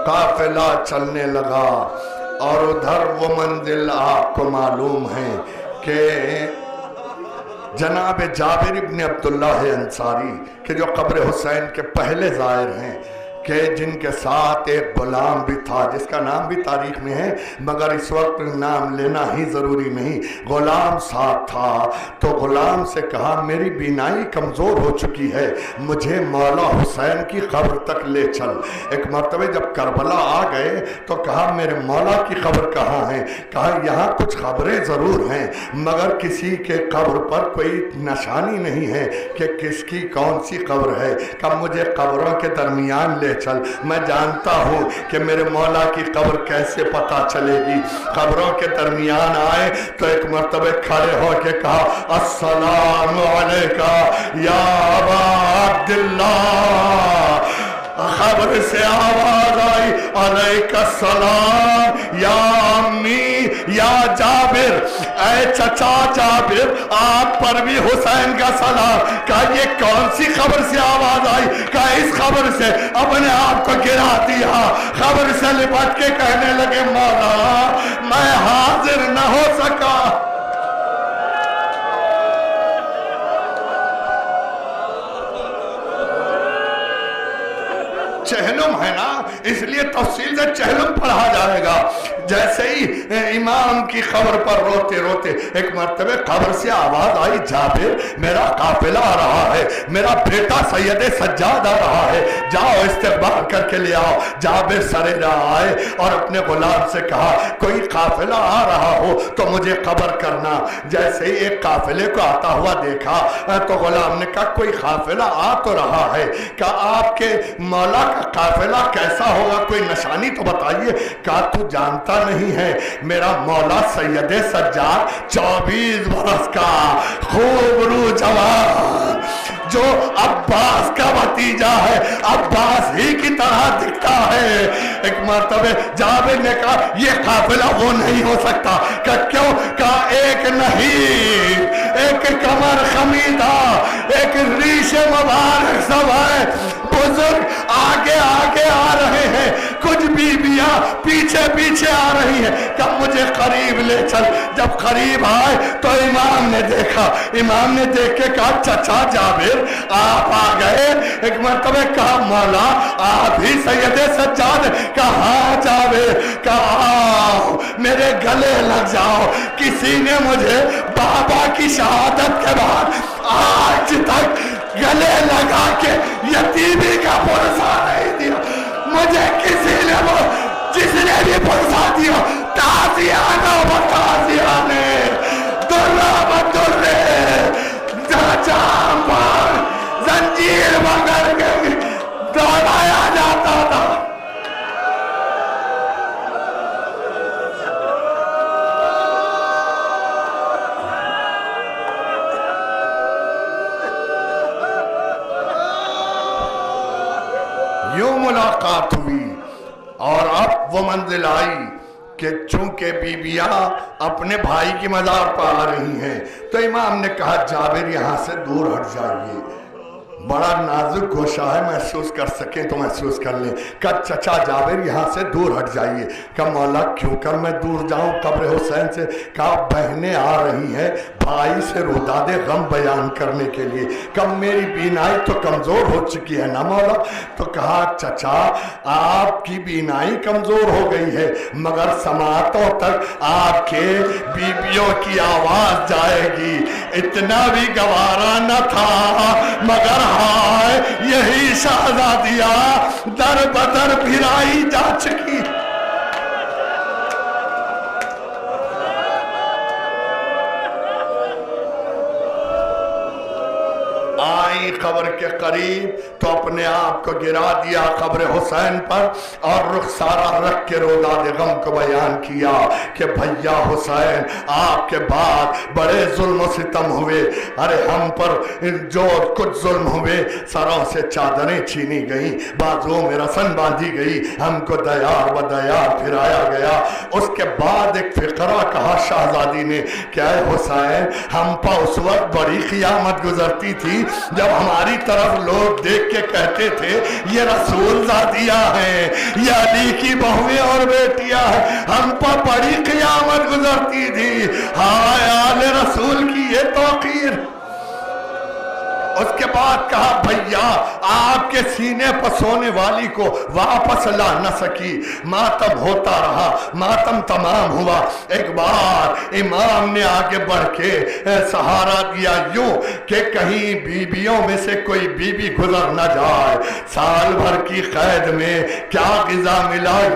काफिला चलने लगा और उधर वो मंजिल आपको मालूम है कि जनाब जाबिर इब्न अब्दुल्लाह अंसारी के जो कब्र हुसैन के पहले ज़ाहिर हैं कि जिनके साथ एक गुलाम भी था जिसका नाम भी तारीख में है, मगर इस वक्त नाम लेना ही ज़रूरी नहीं। गुलाम साथ था तो गुलाम से कहा मेरी बीनाई कमज़ोर हो चुकी है, मुझे मौला हुसैन की कब्र तक ले चल। एक मरतबे जब करबला आ गए तो कहा मेरे मौला की कब्र कहाँ है? कहा यहाँ कुछ खबरें ज़रूर हैं मगर किसी के कब्र पर कोई निशानी नहीं है कि किसकी कौन सी कब्र है। कहा मुझे कब्रों के दरमियान ले चल, मैं जानता हूँ कि मेरे मौला की कब्र कैसे पता चलेगी। कब्रों के दरमियान आए तो एक मर्तबे खड़े होके कहा अस्सलामु अलैका या अबा अब्दुल्लाह। खबर से आवाज आई अलैका सलाम या अम्मी या जाबिर, ऐ चचा जाबिर आप पर भी हुसैन का सलाम। कहा ये कौन सी खबर से आवाज आई? कहा इस खबर से अपने आप को गिरा दिया। खबर से लिपट के कहने लगे मौला मैं हाजिर न हो सका। चहलुम है ना, इसलिए तफसील से चहलुम पढ़ा जाएगा। जैसे ही इमाम की खबर पर रोते रोते एक मर्तबे खबर से आवाज आई, जाबिर मेरा काफिला आ रहा है, मेरा बेटा सैयद सज्जाद आ रहा है, जाओ इस्तेकबाल करके ले आओ। जाबिर सरेरा आए और अपने गुलाम से कहा, कोई काफिला आ रहा हो तो मुझे खबर करना। जैसे ही एक काफिले को आता हुआ देखा तो गुलाम ने कहा, कोई काफिला आ तो रहा है, कहा आपके मौला का काफिला कैसा होगा, कोई निशानी तो बताइए। कहा तू जानता नहीं है, मेरा मौला सैयद सज्जाद 24 बरस का खूबरू जवान जो अब्बास का भतीजा है, अब्बास ही की तरह दिखता है। एक मर्तबे जाबिर ने कहा, यह काफिला वो नहीं हो सकता। कहा क्यों? कहा एक नहीं, एक कमर खमीदा, एक रीशे मुबारक सब है, बुजुर्ग आगे आगे आ रहे हैं, कुछ बीबियां पीछे पीछे आ रही हैं। कब मुझे करीब ले चल। जब करीब आए तो इमाम ने देखा, इमाम ने देख के कहा, चचा जाबिर आप आ गए। एक मर्तबे कहा, मौला आप ही सैयद सज्जाद? कहा हाँ जाबिर। कहा आओ मेरे गले लग जाओ। किसी ने मुझे बाबा की शहादत के बाद आज तक गले लगा के यतीमी का पुरसा नहीं दिया। मुझे किसी ने वो जिसने भी पुरसा दिया, ताजियाना बताजियाने दुर्रा बदुर्रे जंजीर मगर के दौड़ाया जाता था। यूं मुलाकात हुई और अब वो मंजिल आई कि चूंकि बीबियां अपने भाई की मज़ार पर आ रही हैं तो इमाम ने कहा, जाबिर यहाँ से दूर हट जाइए, बड़ा नाजुक गोशा है, महसूस कर सकें तो महसूस कर लें। कहा चचा जाबिर यहाँ से दूर हट जाइए। कहा मौला क्यों कर मैं दूर जाऊं कब्र हुसैन से? कहा बहनें आ रही हैं भाई से रुदादे गम बयान करने के लिए। कब मेरी बीनाई तो कमज़ोर हो चुकी है ना मौला। तो कहा चचा आपकी बीनाई कमज़ोर हो गई है मगर समातों तक आपके बीबियों की आवाज़ जाएगी। इतना भी गवारा न था मगर हाय यही शहजादियां दर बदर फिराई जा चुकी। आई खबर के करीब तो अपने आप को गिरा दिया कब्र हुसैन पर और रुखसारा रख के रोदाद गम को बयान किया कि भैया हुसैन आपके बाद बड़े जुल्म सितम हुए। अरे हम पर जो कुछ जुल्म हुए, सरों से चादरें छीनी गई, बाजुओं में रसन बांधी गई, हमको दयार व दयार फिराया गया। उसके बाद एक फिक्रा कहा शहजादी ने, क्या हुसैन हम पर उस वक्त बड़ी क़ियामत गुजरती थी जब हमारी तरफ लोग देख के कहते थे ये रसूल ज़ादियाँ हैं, ये अली की बहुएं और बेटियां हैं। हम पर बड़ी क़ियामत गुजरती थी, हाय आले रसूल की ये तौक़ीर। उसके बाद कहा भैया आपके सीने पर सोने वाली को वापस ला न सकी, मातम होता रहा, मातम तमाम हुआ। एक बार इमाम ने आगे बढ़ के सहारा दिया यूं कि कहीं बीबियों में से कोई बीबी गुजर न जाए। साल भर की कैद में क्या ग़िज़ा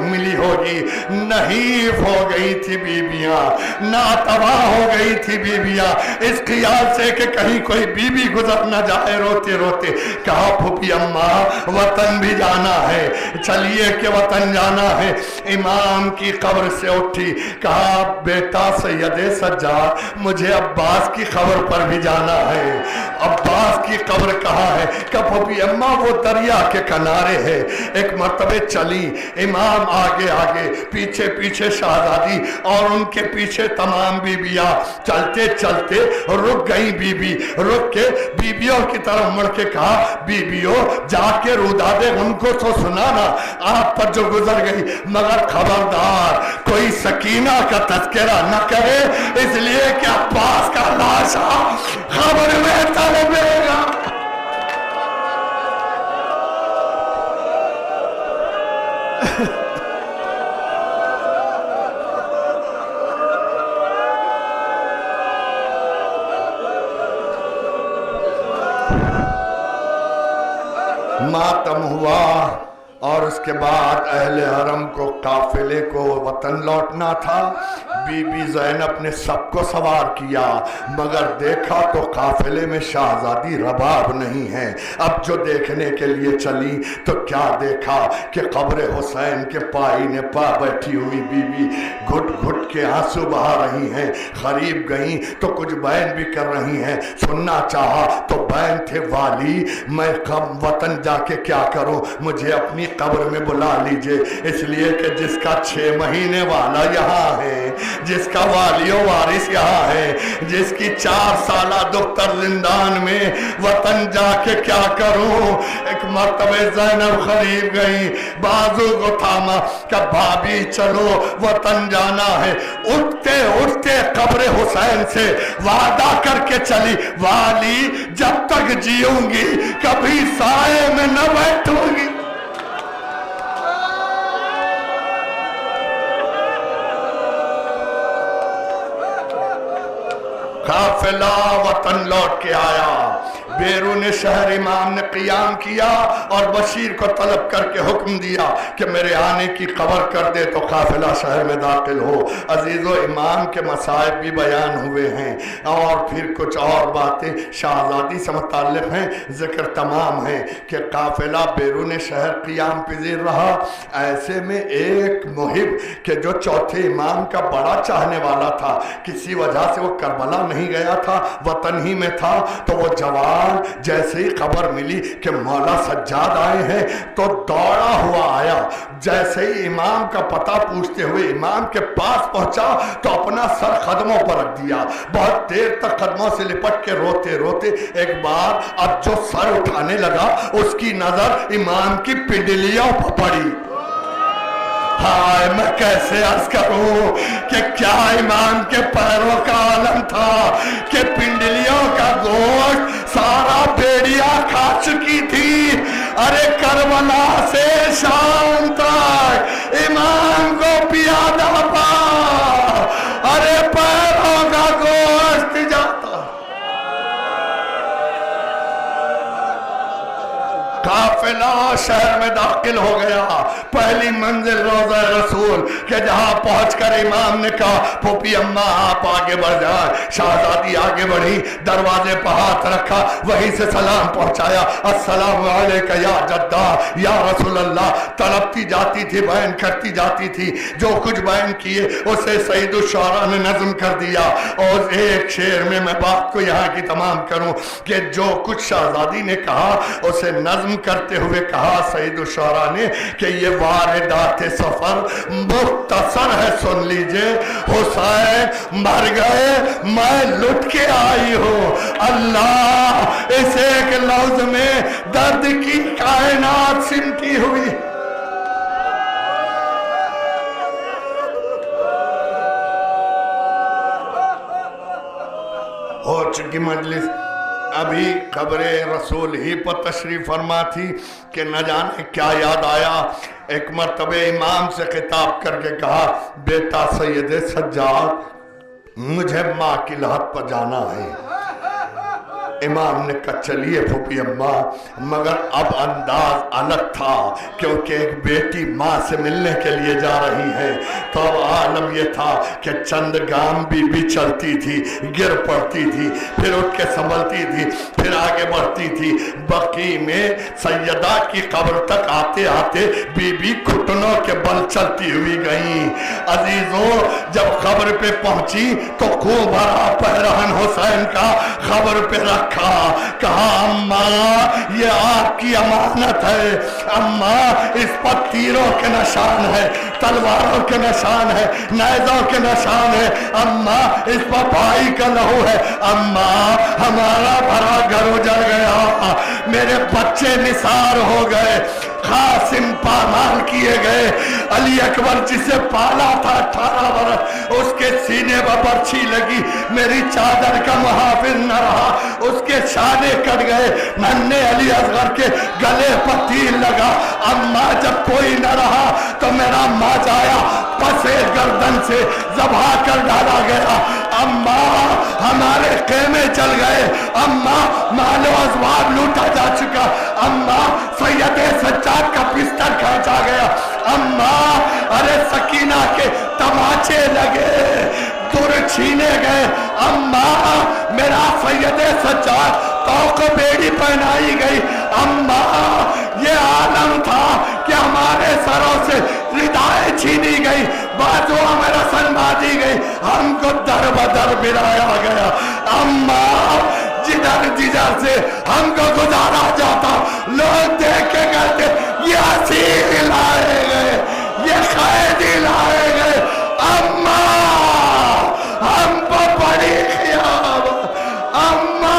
मिली होगी, नहीफ हो गई थी बीबियां, नातवा हो गई थी बीबियां इस ख्याल से कि कहीं कोई बीबी गुजर न जाए। रोते रोते कहा फूफी अम्मा वतन भी जाना है, चलिए के वतन जाना है। इमाम की कब्र से उठी, कहा बेटा सैयद सज्जाद मुझे अब्बास की कब्र पर भी जाना है। अब्बास की कब्र कहाँ है? कहा फूफी अम्मा वो दरिया के किनारे है। एक मर्तबे चली, इमाम आगे आगे, पीछे पीछे शहजादी और उनके पीछे तमाम बीबियां। चलते चलते रुक गई बीबी, रुक के बीबियों की तरफ मुड़ के कहा बीबियों जाके रुदा दे उनको तो सुनाना आप पर जो गुजर गई, मगर खबरदार कोई सकीना का तज़किरा न करे, इसलिए कि अब्बास का लाशा खबर में तड़पेगा। मातम हुआ और उसके बाद अहले हरम को काफिले को वतन लौटना था। बीबी ज़ैनब ने सबको सवार किया, मगर देखा तो काफिले में शहजादी रबाब नहीं है। अब जो देखने के लिए चली तो क्या देखा कि कब्र हुसैन के पाई ने पा बैठी हुई बीबी घुट घुट के आंसू बहा रही हैं। करीब गई तो कुछ बयान भी कर रही हैं। सुनना चाहा तो बयान थे, वाली मैं कब वतन जाके क्या करूं, मुझे अपनी कब्र में बुला लीजिए, इसलिए कि जिसका 6 महीने वाला यहाँ है, जिसका वालियो वारिस यहाँ है, जिसकी 4 साला दुख्तर जिंदान में, वतन जाके क्या करूं। एक मर्तबे ज़ैनब करीब गई, बाजू को थामा कि भाभी चलो वतन जाना है। उठते उठते कब्र हुसैन से वादा करके चली, वाली जब तक जीऊंगी कभी साए में न बैठूंगी। काफिला वतन लौट के आया। बैरून शहर इमाम ने क़ियाम किया और बशीर को तलब करके हुक्म दिया कि मेरे आने की खबर कर दे तो काफिला शहर में दाखिल हो। अजीज़ो, इमाम के मसाइब भी बयान हुए हैं और फिर कुछ और बातें शहजादी से मुताल्लिक़ हैं, जिक्र तमाम है कि काफिला बैरून शहर क़ियाम पज़ीर रहा। ऐसे में एक मुहिब के जो चौथे इमाम का बड़ा चाहने वाला था, किसी वजह से वो करबला नहीं गया था, वतन ही में था, तो वो जवान जैसे ही खबर मिली कि मौला सज्जाद आए हैं तो दौड़ा हुआ आया। जैसे ही इमाम का पता पूछते हुए इमाम के पास पहुंचा तो अपना सर कदमों पर रख दिया। बहुत देर तक कदमों से लिपट के रोते रोते एक बार अब जो सर उठाने लगा उसकी नजर इमाम की पिंडलियों पर पड़ी। हाय, मैं कैसे अर्ज करूं कि क्या इमाम के पैरों का आलम था कि पिंडलियों का गोश्त सारा भेड़िया खा चुकी थी। अरे करबला से शाम तक इमाम को पियादा पा, अरे पैरों का गोश्त जाता। काफिला शहर में दाखिल हो गया। पहली मंजिल रोज़ा रसूल के जहां पहुंचकर इमाम ने कहा, फूफी अम्मा आप आगे बढ़ जाए। शहजादी आगे बढ़ी, दरवाजे पर हाथ रखा, वहीं से सलाम पहुंचाया, अस्सलामु अलैका या जद्दा या रसूल अल्लाह। तड़पती जाती थी, बयान करती जाती थी, जो कुछ बयान किए उसे सईदुल शुअरा ने नज्म कर दिया। और एक शेर में मैं बात को यहाँ की तमाम करूं कि जो कुछ शहजादी ने कहा उसे नज्म करते हुए कहा सईदुल शुअरा ने कि ये वारदात सफर मुख्तसर है, सुन लीजिए। हुसैन मर गए, मैं लुट के आई हूं। अल्लाह, इस एक लफ्ज में दर्द की कायनात सिमटी हुई। हो चुकी मजलिस, अभी कब्रे रसूल ही पर तशरीफ फरमा थी कि न जाने क्या याद आया। एक मर्तबे इमाम से खिताब करके कहा, बेटा सैयद सज्जाद, मुझे माँ की लहत पर जाना है। इमाम ने कहा चलिए फूफी अम्मा, मगर अब अंदाज अलग था क्योंकि एक बेटी माँ से मिलने के लिए जा रही है। तो अब आलम यह था कि चंद गाम भी चलती थी, गिर पड़ती थी, फिर उठ के संभलती थी, फिर आगे बढ़ती थी। बकी में सैयदा की कब्र तक आते आते बीबी घुटनों के बल चलती हुई गई। अजीजों, जब कब्र पे पहुंची तो खूब भरा पहरहन हुसैन का कब्र पे रखा। कहा अम्मा, ये आपकी अमानत है। अम्मा, इस पर तीरों के निशान है, तलवारों के निशान है, नेज़ों के निशान है। अम्मा, इस पर भाई का लहू है। अम्मा, हमारा भरा घर उजड़ गया, मेरे बच्चे निसार हो गए, कासिम पामाल किए गए। अली अकबर जिसे पाला था 18 बरस, उसके सीने पर बर्छी लगी, मेरी चादर का मुहाफिज न रहा, उसके शाने कट गए, नन्हे अली असगर के गले पर तीर लगा। अम्मा, जब कोई न रहा मेरा माच आया, पसे गर्दन से ज़बा कर डाला गया। अम्मा हमारे खेमे चल गए, अम्मा मालो अज़वाब लूटा जा चुका, अम्मा सैयद सज्जाद का बिस्तर खींचा गया, अम्मा अरे सकीना के तमाचे लगे, दुर छीने गए, अम्मा मेरा सैयद सज्जाद को बेड़ी पहनाई गई, अम्मा ये आलम था कि हमारे सरों से रिदाएं छीनी गई, बाजुओं में रसन बांधी गई, हमको दर बदर बिराया गया। अम्मा जिधर जिधर से हमको गुजारा जाता लोग देख के कहते ये असीर लाए गए, ये कैदी लाए गए। अम्मा हमको बड़ी खियाब, अम्मा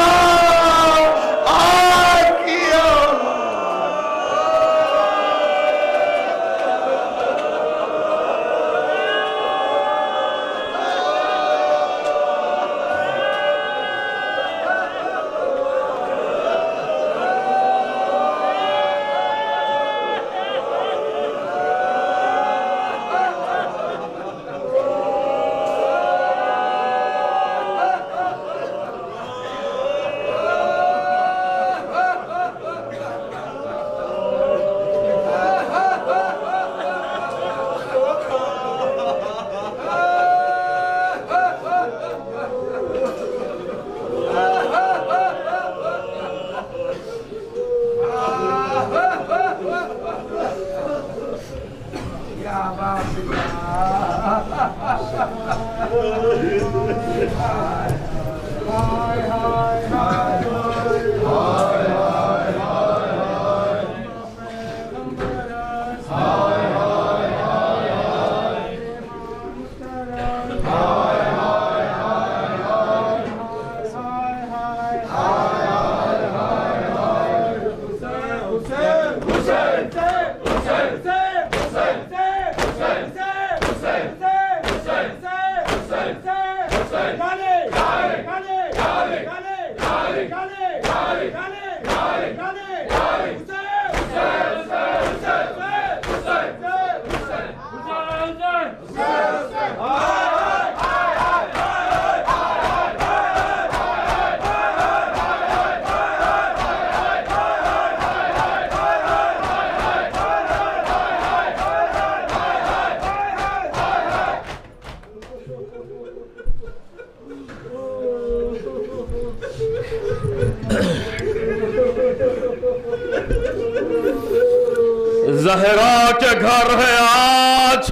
ज़हरा के घर है आज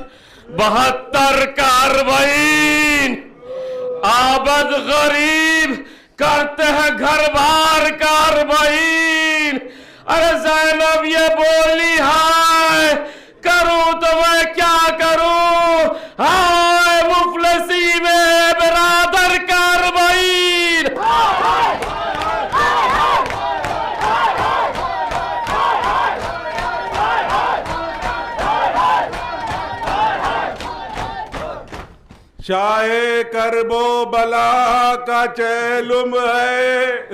72 कारबाइन, आबद गरीब करते हैं घर बार कारबाइन। अरे ज़ैनब ये बोली हाय करूं तो मैं क्या करूं, हाय मुफलसी में बिरादर कारबाइन। चाहे करबो बला का चैलुम है,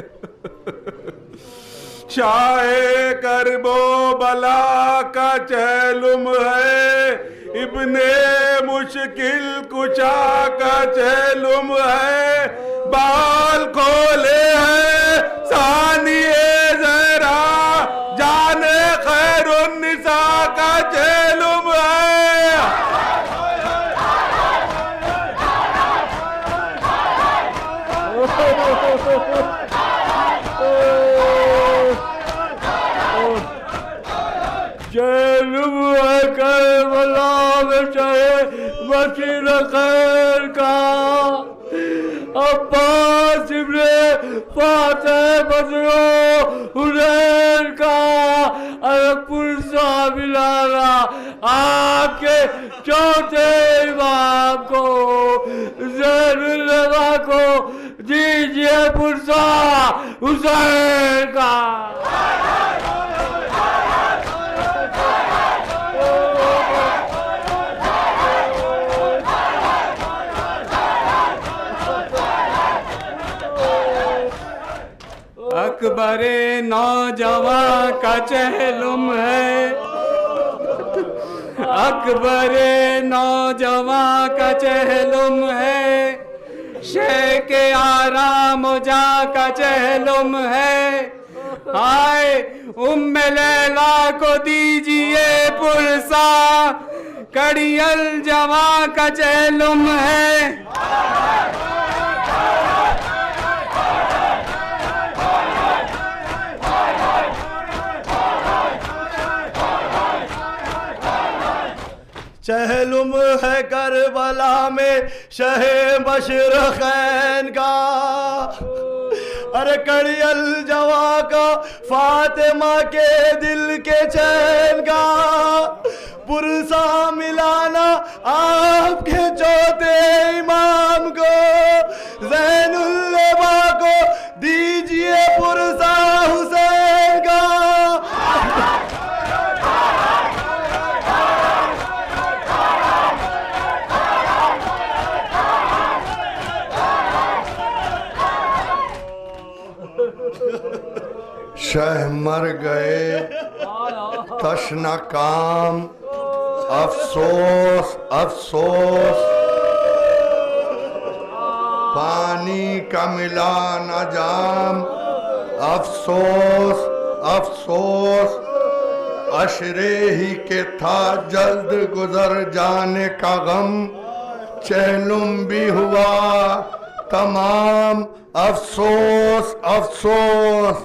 चाहे करबो बला का चैलुम है, इब्ने मुश्किल कुचा का चैलुम है, बाल खोले हैं सानिए ज़हरा जाने खैरुन्निसा का चैलुम है। चैलुम है करबला में चाहे वकील खैर का, अब्बास इब्ने फातिह बदरो हुसैन का, अरे पुरसा मिलाना आपके चौथे इमाम को ज़ैनुल्लबा को दीजिए पुरसा हुसैन का। अकबरे नौजवान का चहलुम है, अकबर नौजवां का चहलुम है, शेख आराम जा का चहलुम है। हाय उम्मे लैला को दीजिए पुरसा, कड़ियल जवा का चहलुम है। चहलुम है करबला में शहे मशरखैन का, अरे कड़ियल जवा का फातिमा के दिल के चैन का। पुरसा मिलाना आपके चौथे इमाम को, ज़ैनुल्लबा को दीजिए पुरसा हुसैन का। शह मर गए तशना काम, अफसोस अफसोस पानी का मिला न जाम। अफसोस अफसोस अशरे ही के था जल्द गुजर जाने का गम, चहलुम भी हुआ तमाम। अफसोस अफसोस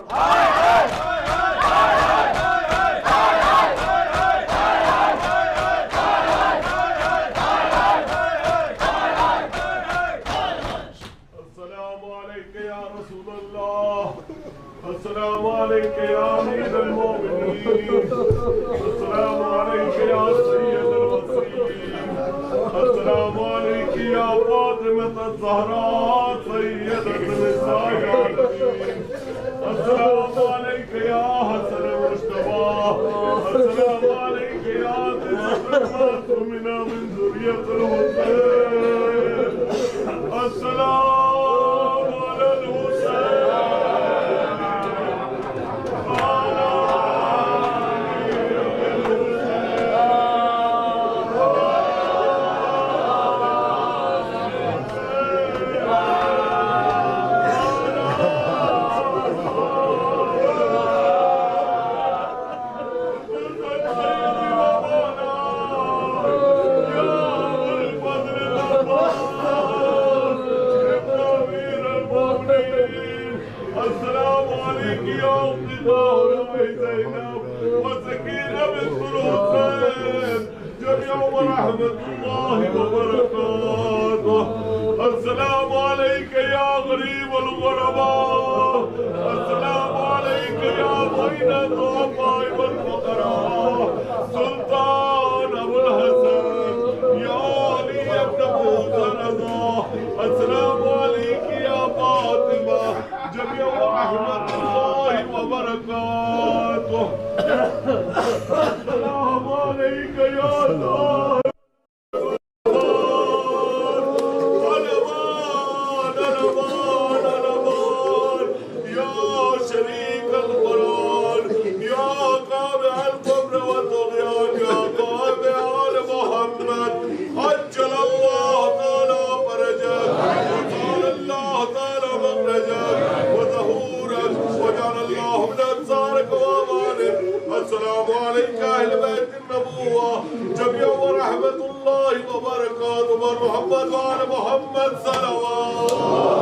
मोहम्मद वाले मोहम्मद सल्लल्लाहु